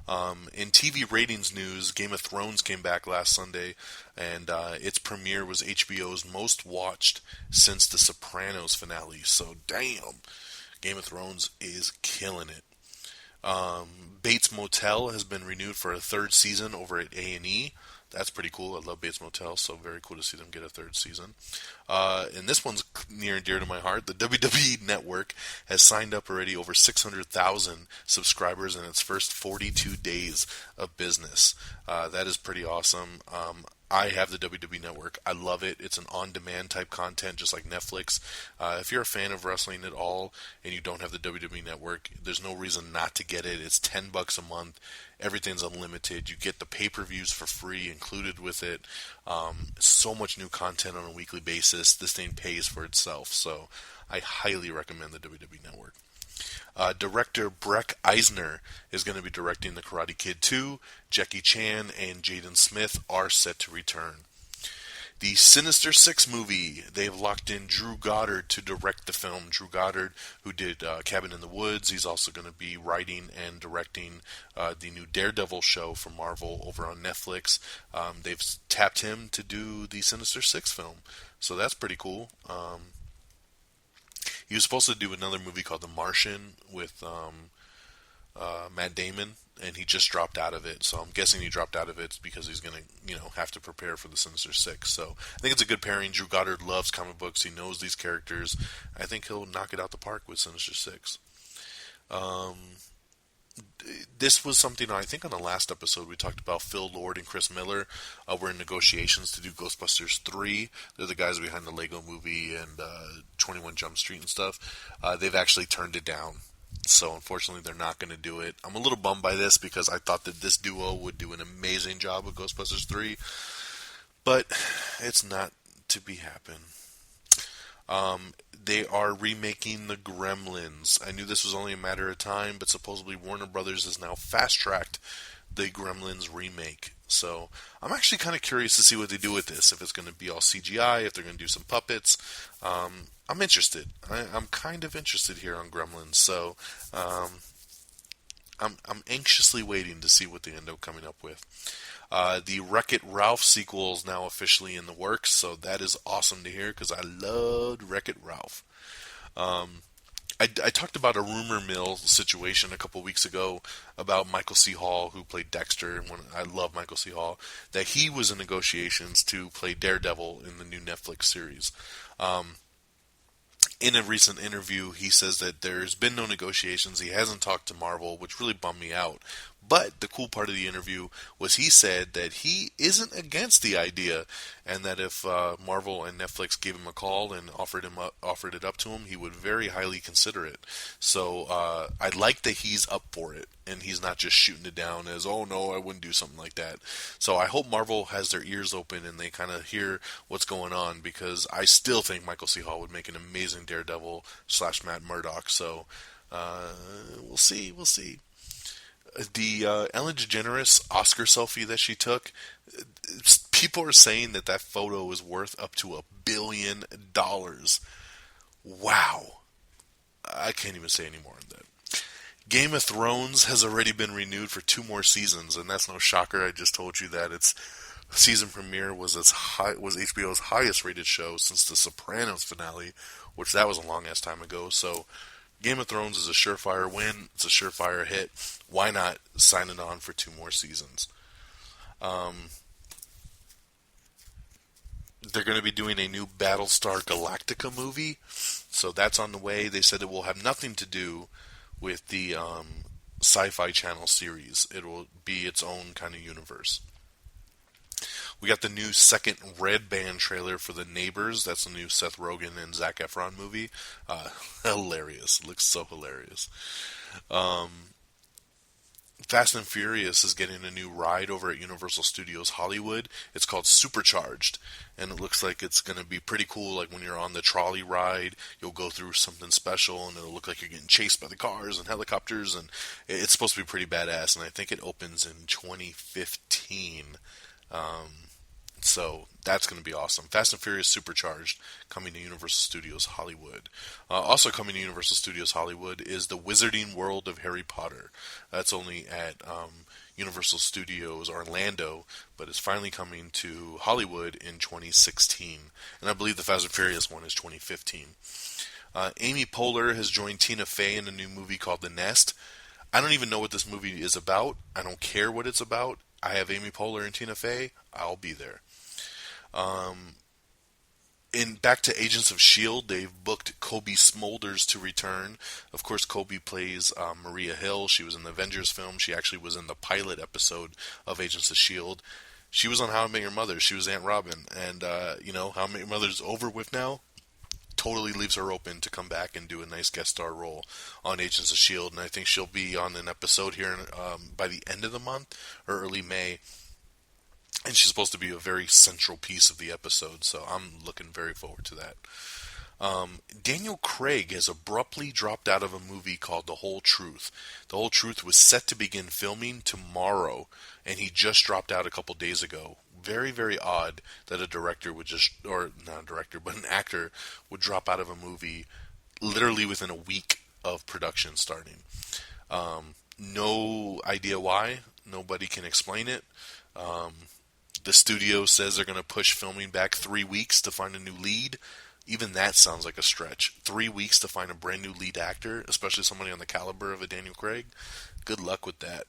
In TV ratings news, Game of Thrones came back last Sunday, and its premiere was HBO's most watched since The Sopranos finale. So, damn, Game of Thrones is killing it. Bates Motel has been renewed for a 3rd season over at A&E. That's pretty cool. I love Bates Motel, so very cool to see them get a 3rd season. And this one's near and dear to my heart. The WWE Network has signed up already over 600,000 subscribers in its first 42 days of business. That is pretty awesome. I have the WWE Network. I love it. It's an on-demand type content, just like Netflix. If you're a fan of wrestling at all and you don't have the WWE Network, there's no reason not to get it. It's $10 a month. Everything's unlimited. You get the pay-per-views for free included with it. So much new content on a weekly basis. This thing pays for itself. So I highly recommend the WWE Network. Director Breck Eisner is going to be directing The Karate Kid 2. Jackie Chan and Jaden Smith are set to return. The Sinister Six movie, they've locked in Drew Goddard to direct the film. Drew Goddard, who did Cabin in the Woods, he's also going to be writing and directing the new Daredevil show from Marvel over on Netflix. They've tapped him to do the Sinister Six film, so that's pretty cool. He was supposed to do another movie called The Martian with Matt Damon, and he just dropped out of it. So I'm guessing he dropped out of it because he's going to, have to prepare for the Sinister Six. So I think it's a good pairing. Drew Goddard loves comic books. He knows these characters. I think he'll knock it out the park with Sinister Six. This was something I think on the last episode we talked about. Phil Lord and Chris Miller were in negotiations to do Ghostbusters 3. They're the guys behind the Lego Movie and 21 Jump Street and stuff. They've actually turned it down. So unfortunately they're not going to do it. I'm a little bummed by this because I thought that this duo would do an amazing job with Ghostbusters 3. But it's not to be happen. They are remaking the Gremlins. I knew this was only a matter of time, but supposedly Warner Brothers has now fast-tracked the Gremlins remake. So I'm actually kind of curious to see what they do with this. If it's going to be all CGI, if they're going to do some puppets. I'm interested. I'm kind of interested here on Gremlins. So I'm anxiously waiting to see what they end up coming up with. The Wreck-It Ralph sequel is now officially in the works, so that is awesome to hear because I loved Wreck-It Ralph. I talked about a rumor mill situation a couple weeks ago about Michael C. Hall, who played Dexter. I love Michael C. Hall, that he was in negotiations to play Daredevil in the new Netflix series. In a recent interview, he says that there's been no negotiations. He hasn't talked to Marvel, which really bummed me out. But the cool part of the interview was he said that he isn't against the idea, and that if Marvel and Netflix gave him a call and offered it up to him, he would very highly consider it. So I like that he's up for it, and he's not just shooting it down as, oh no, I wouldn't do something like that. So I hope Marvel has their ears open and they kind of hear what's going on, because I still think Michael C. Hall would make an amazing Daredevil / Matt Murdock. So we'll see. The Ellen DeGeneres Oscar selfie that she took, people are saying that photo is worth up to $1 billion. Wow. I can't even say any more on that. Game of Thrones has already been renewed for 2 more seasons, and that's no shocker. I just told you that its season premiere was HBO's highest rated show since the Sopranos finale, which that was a long ass time ago. So Game of Thrones is a surefire win. It's a surefire hit. Why not sign it on for 2 more seasons? They're going to be doing a new Battlestar Galactica movie, so that's on the way. They said it will have nothing to do with the Sci-Fi Channel series. It will be its own kind of universe. We got the new second Red Band trailer for The Neighbors. That's the new Seth Rogen and Zac Efron movie. Hilarious. Looks so hilarious. Fast and Furious is getting a new ride over at Universal Studios Hollywood. It's called Supercharged, and it looks like it's going to be pretty cool. Like when you're on the trolley ride, you'll go through something special, and it'll look like you're getting chased by the cars and helicopters, and it's supposed to be pretty badass, and I think it opens in 2015. So that's going to be awesome. Fast and Furious Supercharged coming to Universal Studios Hollywood. Also coming to Universal Studios Hollywood is The Wizarding World of Harry Potter. That's only at Universal Studios Orlando, but it's finally coming to Hollywood in 2016. And I believe the Fast and Furious one is 2015. Amy Poehler has joined Tina Fey in a new movie called The Nest. I don't even know what this movie is about. I don't care what it's about. I have Amy Poehler and Tina Fey. I'll be there. Back to Agents of S.H.I.E.L.D., they've booked Kobe Smulders to return. Of course, Kobe plays Maria Hill. She was in the Avengers film. She actually was in the pilot episode of Agents of S.H.I.E.L.D. She was on How I Met Your Mother. She was Aunt Robin. And, How I Met Your Mother's over with now. Totally leaves her open to come back and do a nice guest star role on Agents of S.H.I.E.L.D. And I think she'll be on an episode here by the end of the month or early May. And she's supposed to be a very central piece of the episode, so I'm looking very forward to that. Daniel Craig has abruptly dropped out of a movie called The Whole Truth. The Whole Truth was set to begin filming tomorrow, and he just dropped out a couple days ago. Very, very odd that a director would or not a director, but an actor would drop out of a movie literally within a week of production starting. No idea why. Nobody can explain it. The studio says they're going to push filming back 3 weeks to find a new lead. Even that sounds like a stretch. 3 weeks to find a brand new lead actor, especially somebody on the caliber of a Daniel Craig. Good luck with that.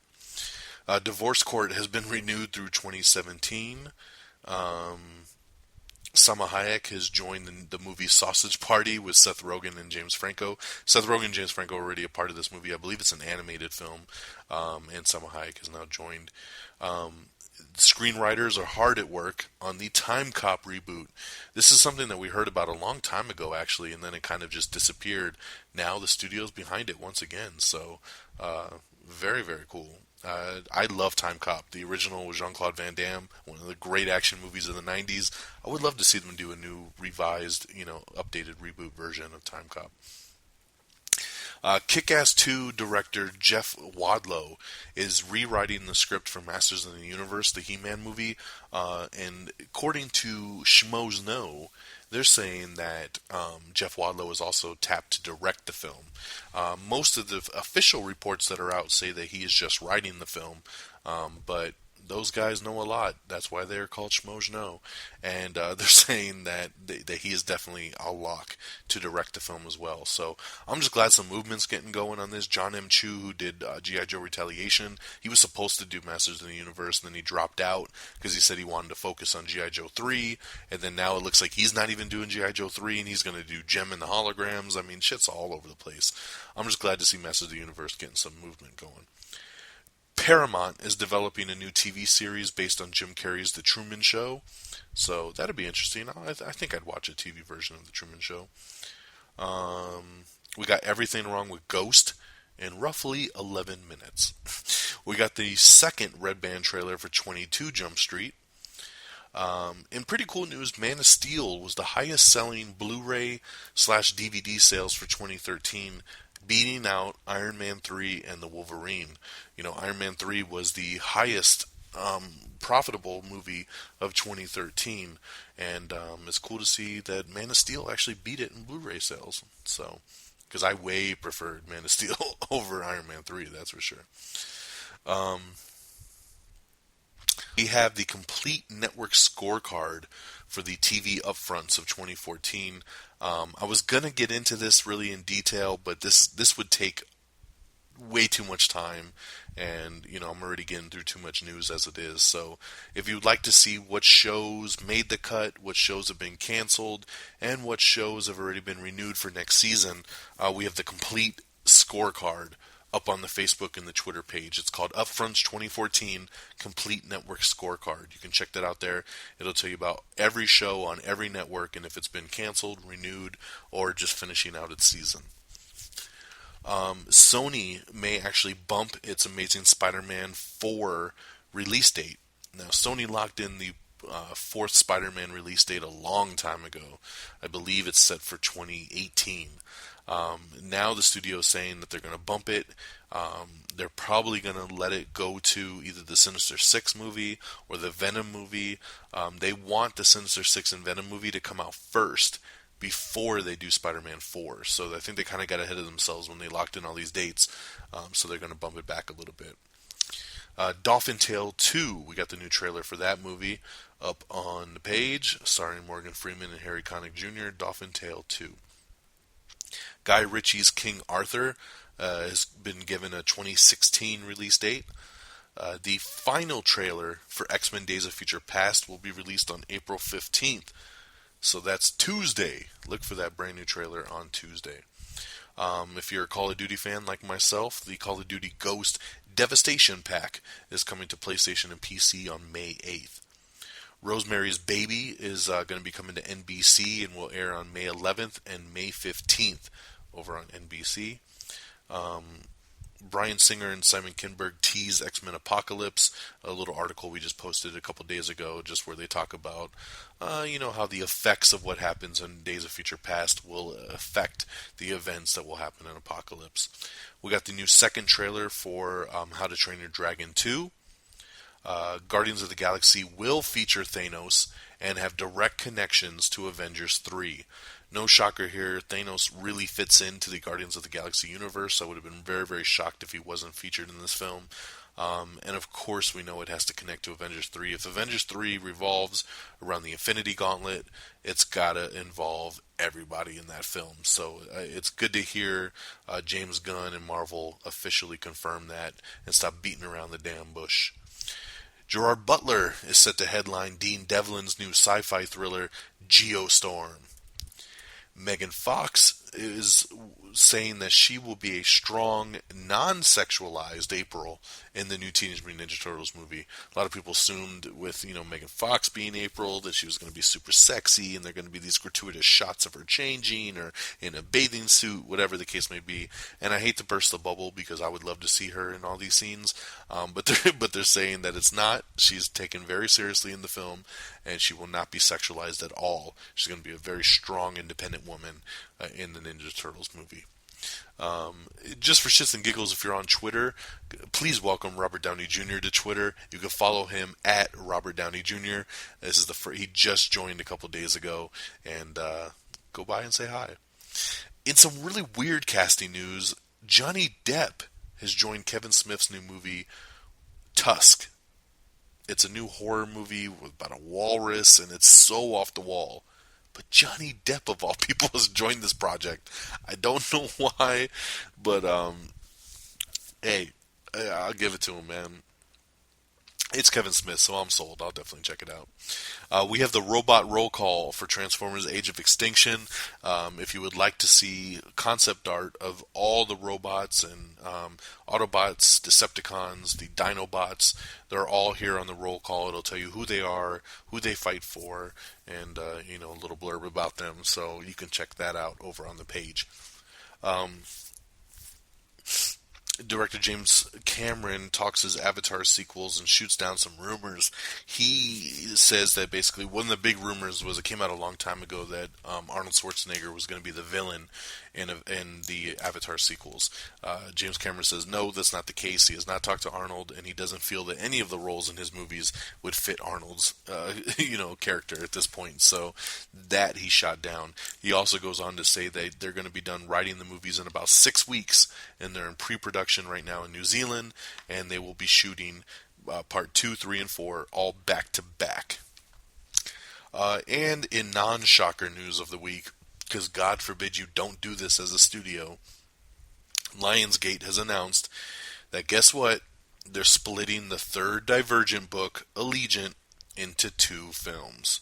Divorce Court has been renewed through 2017. Salma Hayek has joined the movie Sausage Party with Seth Rogen and James Franco. Seth Rogen and James Franco are already a part of this movie. I believe it's an animated film, and Salma Hayek has now joined. Screenwriters are hard at work on the Time Cop reboot. This is something that we heard about a long time ago, actually, and then it kind of just disappeared. Now the studio's behind it once again, so very, very cool. I love Time Cop. The original was Jean-Claude Van Damme, one of the great action movies of the 90s. I would love to see them do a new, revised, updated reboot version of Time Cop. Kick-Ass 2 director Jeff Wadlow is rewriting the script for Masters of the Universe, the He-Man movie, and according to Schmoes Know, they're saying that Jeff Wadlow is also tapped to direct the film. Most of the official reports that are out say that he is just writing the film, but those guys know a lot. That's why they're called Schmoes Know. And they're saying that he is definitely a lock to direct the film as well. So I'm just glad some movement's getting going on this. John M. Chu, who did G.I. Joe Retaliation, he was supposed to do Masters of the Universe, and then he dropped out because he said he wanted to focus on G.I. Joe 3. And then now it looks like he's not even doing G.I. Joe 3, and he's going to do Gem and the Holograms. I mean, shit's all over the place. I'm just glad to see Masters of the Universe getting some movement going. Paramount is developing a new TV series based on Jim Carrey's The Truman Show. So that'd be interesting. I think I'd watch a TV version of The Truman Show. We got Everything Wrong with Ghost in roughly 11 minutes. We got the second Red Band trailer for 22 Jump Street. In pretty cool news, Man of Steel was the highest selling Blu-ray/DVD sales for 2013, beating out Iron Man 3 and the Wolverine. Iron Man 3 was the highest profitable movie of 2013, and it's cool to see that Man of Steel actually beat it in Blu-ray sales. So, because I way preferred Man of Steel over Iron Man 3, that's for sure. We have the complete network scorecard for the TV upfronts of 2014. I was going to get into this really in detail, but this would take way too much time, and I'm already getting through too much news as it is. So if you'd like to see what shows made the cut, what shows have been canceled, and what shows have already been renewed for next season, we have the complete scorecard up on the Facebook and the Twitter page. It's called Upfronts 2014 Complete Network Scorecard. You can check that out there. It'll tell you about every show on every network and if it's been canceled, renewed, or just finishing out its season. Sony may actually bump its Amazing Spider-Man 4 release date. Now, Sony locked in the fourth Spider-Man release date a long time ago. I believe it's set for 2018. Now the studio is saying that they're going to bump it. They're probably going to let it go to either the Sinister Six movie or the Venom movie. They want the Sinister Six and Venom movie to come out first before they do Spider-Man 4. So I think they kind of got ahead of themselves when they locked in all these dates. So they're going to bump it back a little bit. Dolphin Tale 2, we got the new trailer for that movie up on the page, starring Morgan Freeman and Harry Connick Jr., Dolphin Tale 2. Guy Ritchie's King Arthur has been given a 2016 release date. The final trailer for X-Men Days of Future Past will be released on April 15th. So that's Tuesday. Look for that brand new trailer on Tuesday. If you're a Call of Duty fan like myself, the Call of Duty Ghost Devastation Pack is coming to PlayStation and PC on May 8th. Rosemary's Baby is going to be coming to NBC and will air on May 11th and May 15th over on NBC. Bryan Singer and Simon Kinberg tease X-Men Apocalypse, a little article we just posted a couple days ago, just where they talk about, how the effects of what happens in Days of Future Past will affect the events that will happen in Apocalypse. We got the new second trailer for How to Train Your Dragon 2. Guardians of the Galaxy will feature Thanos and have direct connections to Avengers 3. No shocker here, Thanos really fits into the Guardians of the Galaxy universe. I would have been very, very shocked if he wasn't featured in this film. And of course we know it has to connect to Avengers 3. If Avengers 3 revolves around the Infinity Gauntlet, it's got to involve everybody in that film. So it's good to hear James Gunn and Marvel officially confirm that and stop beating around the damn bush. Gerard Butler is set to headline Dean Devlin's new sci-fi thriller, Geostorm. Megan Fox is saying that she will be a strong, non-sexualized April in the new Teenage Mutant Ninja Turtles movie. A lot of people assumed with, Megan Fox being April that she was going to be super sexy and there are going to be these gratuitous shots of her changing or in a bathing suit, whatever the case may be. And I hate to burst the bubble because I would love to see her in all these scenes. But they're saying that it's not. She's taken very seriously in the film and she will not be sexualized at all. She's going to be a very strong, independent woman in the Ninja Turtles movie. Just for shits and giggles, if you're on Twitter, please welcome Robert Downey Jr. to Twitter. You can follow him at Robert Downey Jr. This is he just joined a couple days ago, and go by and say hi. In some really weird casting news, Johnny Depp has joined Kevin Smith's new movie Tusk. It's a new horror movie about a walrus, and it's so off the wall. But Johnny Depp, of all people, has joined this project. I don't know why, but hey, I'll give it to him, man. It's Kevin Smith, so I'm sold. I'll definitely check it out. We have the robot roll call for Transformers Age of Extinction. If you would like to see concept art of all the robots and Autobots, Decepticons, the Dinobots, they're all here on the roll call. It'll tell you who they are, who they fight for, and a little blurb about them. So you can check that out over on the page. Director James Cameron talks his Avatar sequels and shoots down some rumors. He says that basically one of the big rumors was, it came out a long time ago, that Arnold Schwarzenegger was going to be the villain in the Avatar sequels. James Cameron says no, that's not the case. He has not talked to Arnold, and he doesn't feel that any of the roles in his movies would fit Arnold's character at this point. So that he shot down. He also goes on to say that they're going to be done writing the movies in about 6 weeks, and they're in pre-production right now in New Zealand, and they will be shooting part 2, 3, and 4 all back to back. And in non-shocker news of the week, because God forbid you don't do this as a studio, Lionsgate has announced that, guess what? They're splitting the third Divergent book, Allegiant, into 2 films.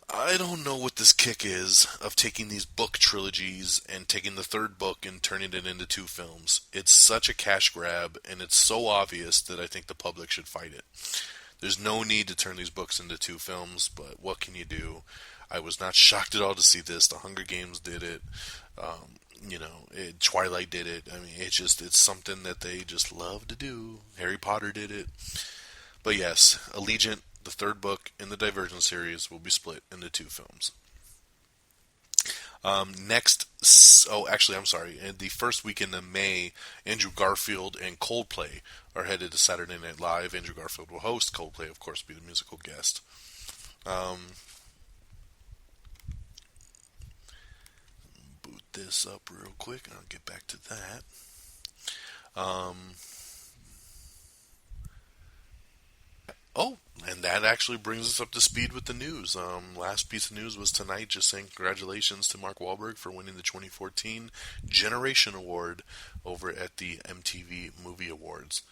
I don't know what this kick is of taking these book trilogies and taking the third book and turning it into 2 films. It's such a cash grab, and it's so obvious that I think the public should fight it. There's no need to turn these books into 2 films, but what can you do? I was not shocked at all to see this. The Hunger Games did it. Twilight did it. I mean, it's something that they just love to do. Harry Potter did it. But yes, Allegiant, the third book in the Divergent series, will be split into 2 films. In the first weekend of May, Andrew Garfield and Coldplay are headed to Saturday Night Live. Andrew Garfield will host. Coldplay, of course, will be the musical guest. Boot this up real quick, and I'll get back to that. And that actually brings us up to speed with the news. Last piece of news was tonight, just saying congratulations to Mark Wahlberg for winning the 2014 Generation Award over at the MTV Movie Awards.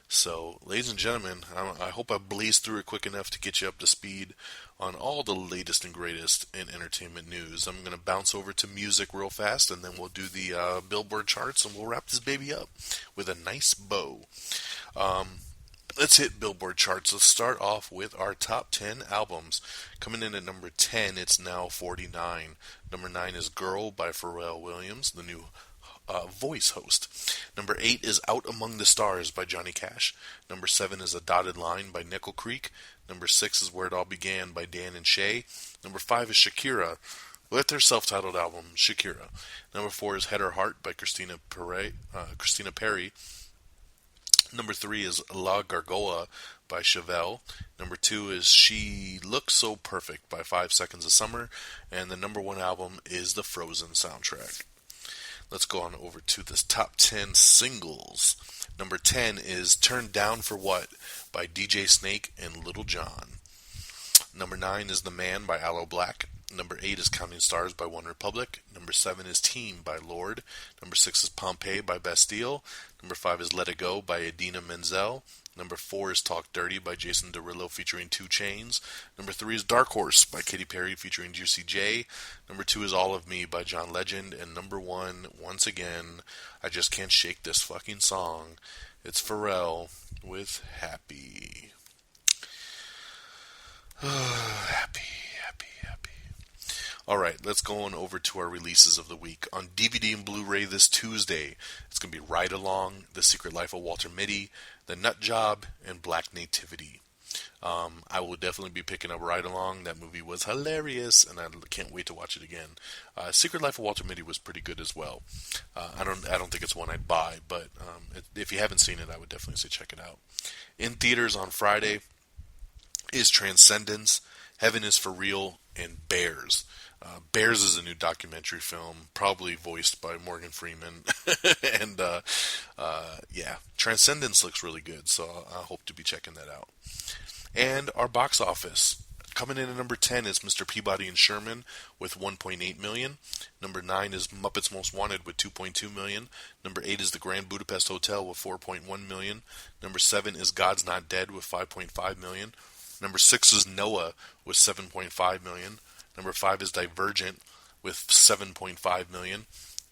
So, ladies and gentlemen, I hope I blazed through it quick enough to get you up to speed on all the latest and greatest in entertainment news. I'm going to bounce over to music real fast, and then we'll do the Billboard charts, and we'll wrap this baby up with a nice bow. Let's hit Billboard charts. Let's start off with our top 10 albums. Coming in at number 10, it's Now 49. Number 9 is Girl by Pharrell Williams, the new Voice host. Number 8 is Out Among the Stars by Johnny Cash. Number 7 is A Dotted Line by Nickel Creek. Number 6 is Where It All Began by Dan and Shay. Number 5 is Shakira with their self-titled album, Shakira. Number 4 is Head or Heart by Christina Perri. Number 3 is La Gargola by Chevelle. Number 2 is She Looks So Perfect by 5 Seconds of Summer. And the number 1 album is the Frozen soundtrack. Let's go on over to this top 10 singles. Number 10 is Turned Down for What by DJ Snake and Little John. Number 9 is The Man by Aloe Black. Number 8 is Counting Stars by One Republic. Number 7 is Team by Lorde. Number 6 is Pompeii by Bastille. Number 5 is Let It Go by Idina Menzel. Number 4 is Talk Dirty by Jason Derulo featuring 2 Chainz. Number 3 is Dark Horse by Katy Perry featuring Juicy J. Number 2 is All of Me by John Legend. And number 1, once again, I just can't shake this fucking song. It's Pharrell with Happy. Happy. Alright, let's go on over to our releases of the week. On DVD and Blu-ray this Tuesday, it's going to be Ride Along, The Secret Life of Walter Mitty, The Nut Job, and Black Nativity. I will definitely be picking up Ride Along. That movie was hilarious, and I can't wait to watch it again. Secret Life of Walter Mitty was pretty good as well. I don't think it's one I'd buy, but if you haven't seen it, I would definitely say check it out. In theaters on Friday is Transcendence, Heaven is for Real, and Bears. Bears is a new documentary film, probably voiced by Morgan Freeman. And, yeah, Transcendence looks really good, so I hope to be checking that out. And our box office. Coming in at number 10 is Mr. Peabody and Sherman with $1.8 million. Number 9 is Muppets Most Wanted with $2.2 million. Number 8 is The Grand Budapest Hotel with $4.1 million. Number 7 is God's Not Dead with $5.5 million. Number 6 is Noah with $7.5 million. Number 5 is Divergent with $7.5 million.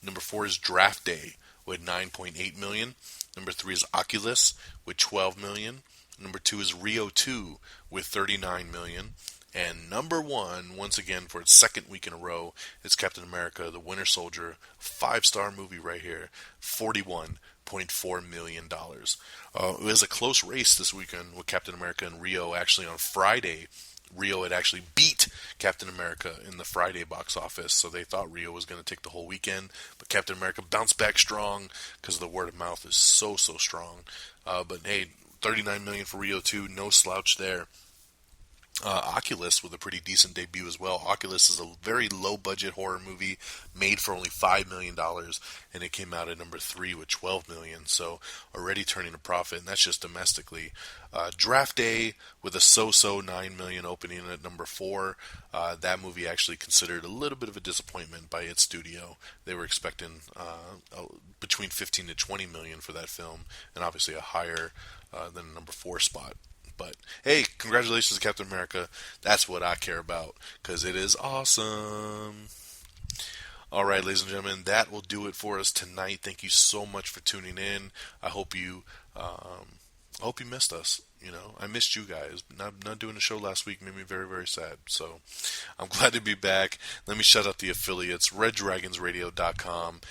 Number 4 is Draft Day with $9.8 million. Number 3 is Oculus with $12 million. Number 2 is Rio 2 with $39 million. And number 1, once again for its second week in a row, is Captain America, The Winter Soldier, 5-star movie right here, $41.4 million. It was a close race this weekend with Captain America and Rio. Actually, on Friday, Rio had actually beat Captain America in the Friday box office, so they thought Rio was going to take the whole weekend, but Captain America bounced back strong because the word of mouth is so strong. But hey, $39 million for Rio 2, no slouch there. Oculus with a pretty decent debut as well. Oculus is a very low-budget horror movie made for only $5 million, and it came out at number 3 with $12 million, so already turning a profit, and that's just domestically. Draft Day with a so-so $9 million opening at number 4. That movie actually considered a little bit of a disappointment by its studio. They were expecting between 15 to 20 million for that film, and obviously a higher than number 4 spot. But, hey, congratulations to Captain America. That's what I care about, because it is awesome. Alright, ladies and gentlemen, that will do it for us tonight. Thank you so much for tuning in. I hope you missed us. You know, I missed you guys. Not doing a show last week made me very, very sad. So, I'm glad to be back. Let me shout out the affiliates, RedDragonsRadio.com.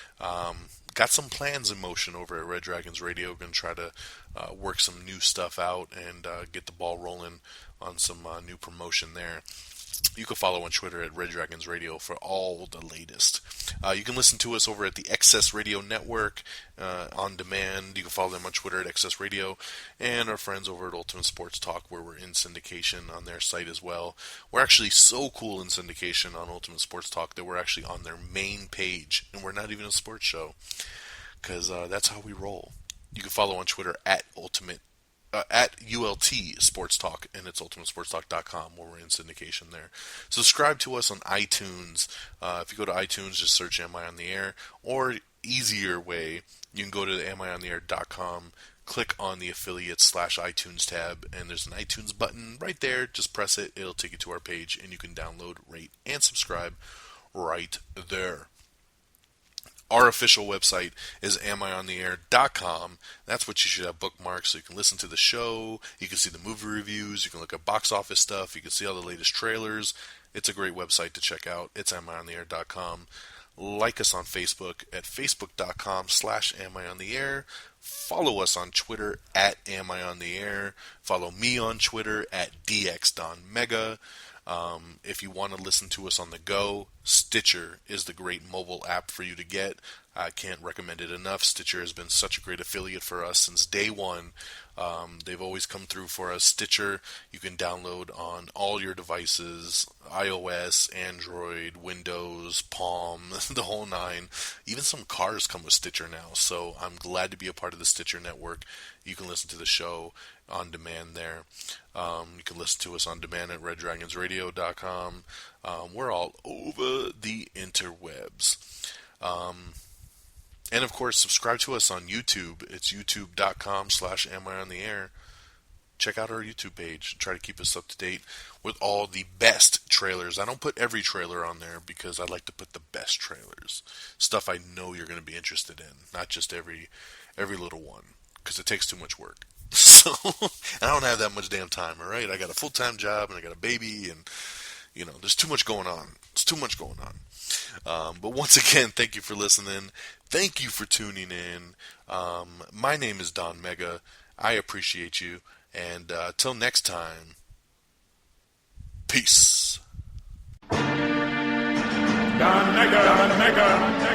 Got some plans in motion over at Red Dragons Radio. Going to try to work some new stuff out and get the ball rolling on some new promotion there. You can follow on Twitter at Red Dragons Radio for all the latest. You can listen to us over at the Excess Radio Network on demand. You can follow them on Twitter at Excess Radio, and our friends over at Ultimate Sports Talk, where we're in syndication on their site as well. We're actually so cool in syndication on Ultimate Sports Talk that we're actually on their main page, and we're not even a sports show, because that's how we roll. You can follow on Twitter at ULT Sports Talk, and it's ultimatesportstalk.com, where we're in syndication there. Subscribe to us on iTunes. If you go to iTunes, just search Am I on the Air, or easier way, you can go to amiontheair.com, click on the affiliates /iTunes tab, and there's an iTunes button right there. Just press it. It'll take you to our page, and you can download, rate, and subscribe right there. Our official website is amiontheair.com. That's what you should have bookmarked so you can listen to the show, you can see the movie reviews, you can look at box office stuff, you can see all the latest trailers. It's a great website to check out. It's amiontheair.com. Like us on Facebook at facebook.com/amiontheair. Follow us on Twitter at amiontheair. Follow me on Twitter at dxdonmega. If you want to listen to us on the go, Stitcher is the great mobile app for you to get. I can't recommend it enough. Stitcher has been such a great affiliate for us since day one. They've always come through for us. Stitcher, you can download on all your devices, iOS, Android, Windows, Palm, the whole nine. Even some cars come with Stitcher now, so I'm glad to be a part of the Stitcher network. You can listen to the show on demand there. You can listen to us on demand at reddragonsradio.com. We're all over the interwebs. And of course, subscribe to us on YouTube. It's youtube.com/amiontheair. Check out our YouTube page. Try to keep us up to date with all the best trailers. I don't put every trailer on there because I like to put the best trailers. Stuff I know you're going to be interested in. Not just every little one. Because it takes too much work. So, and I don't have that much damn time, alright? I got a full-time job and I got a baby and, there's too much going on. It's too much going on. But once again, thank you for listening. Thank you for tuning in. My name is Don Mega. I appreciate you. And till next time, peace. Don Mega, Don Mega.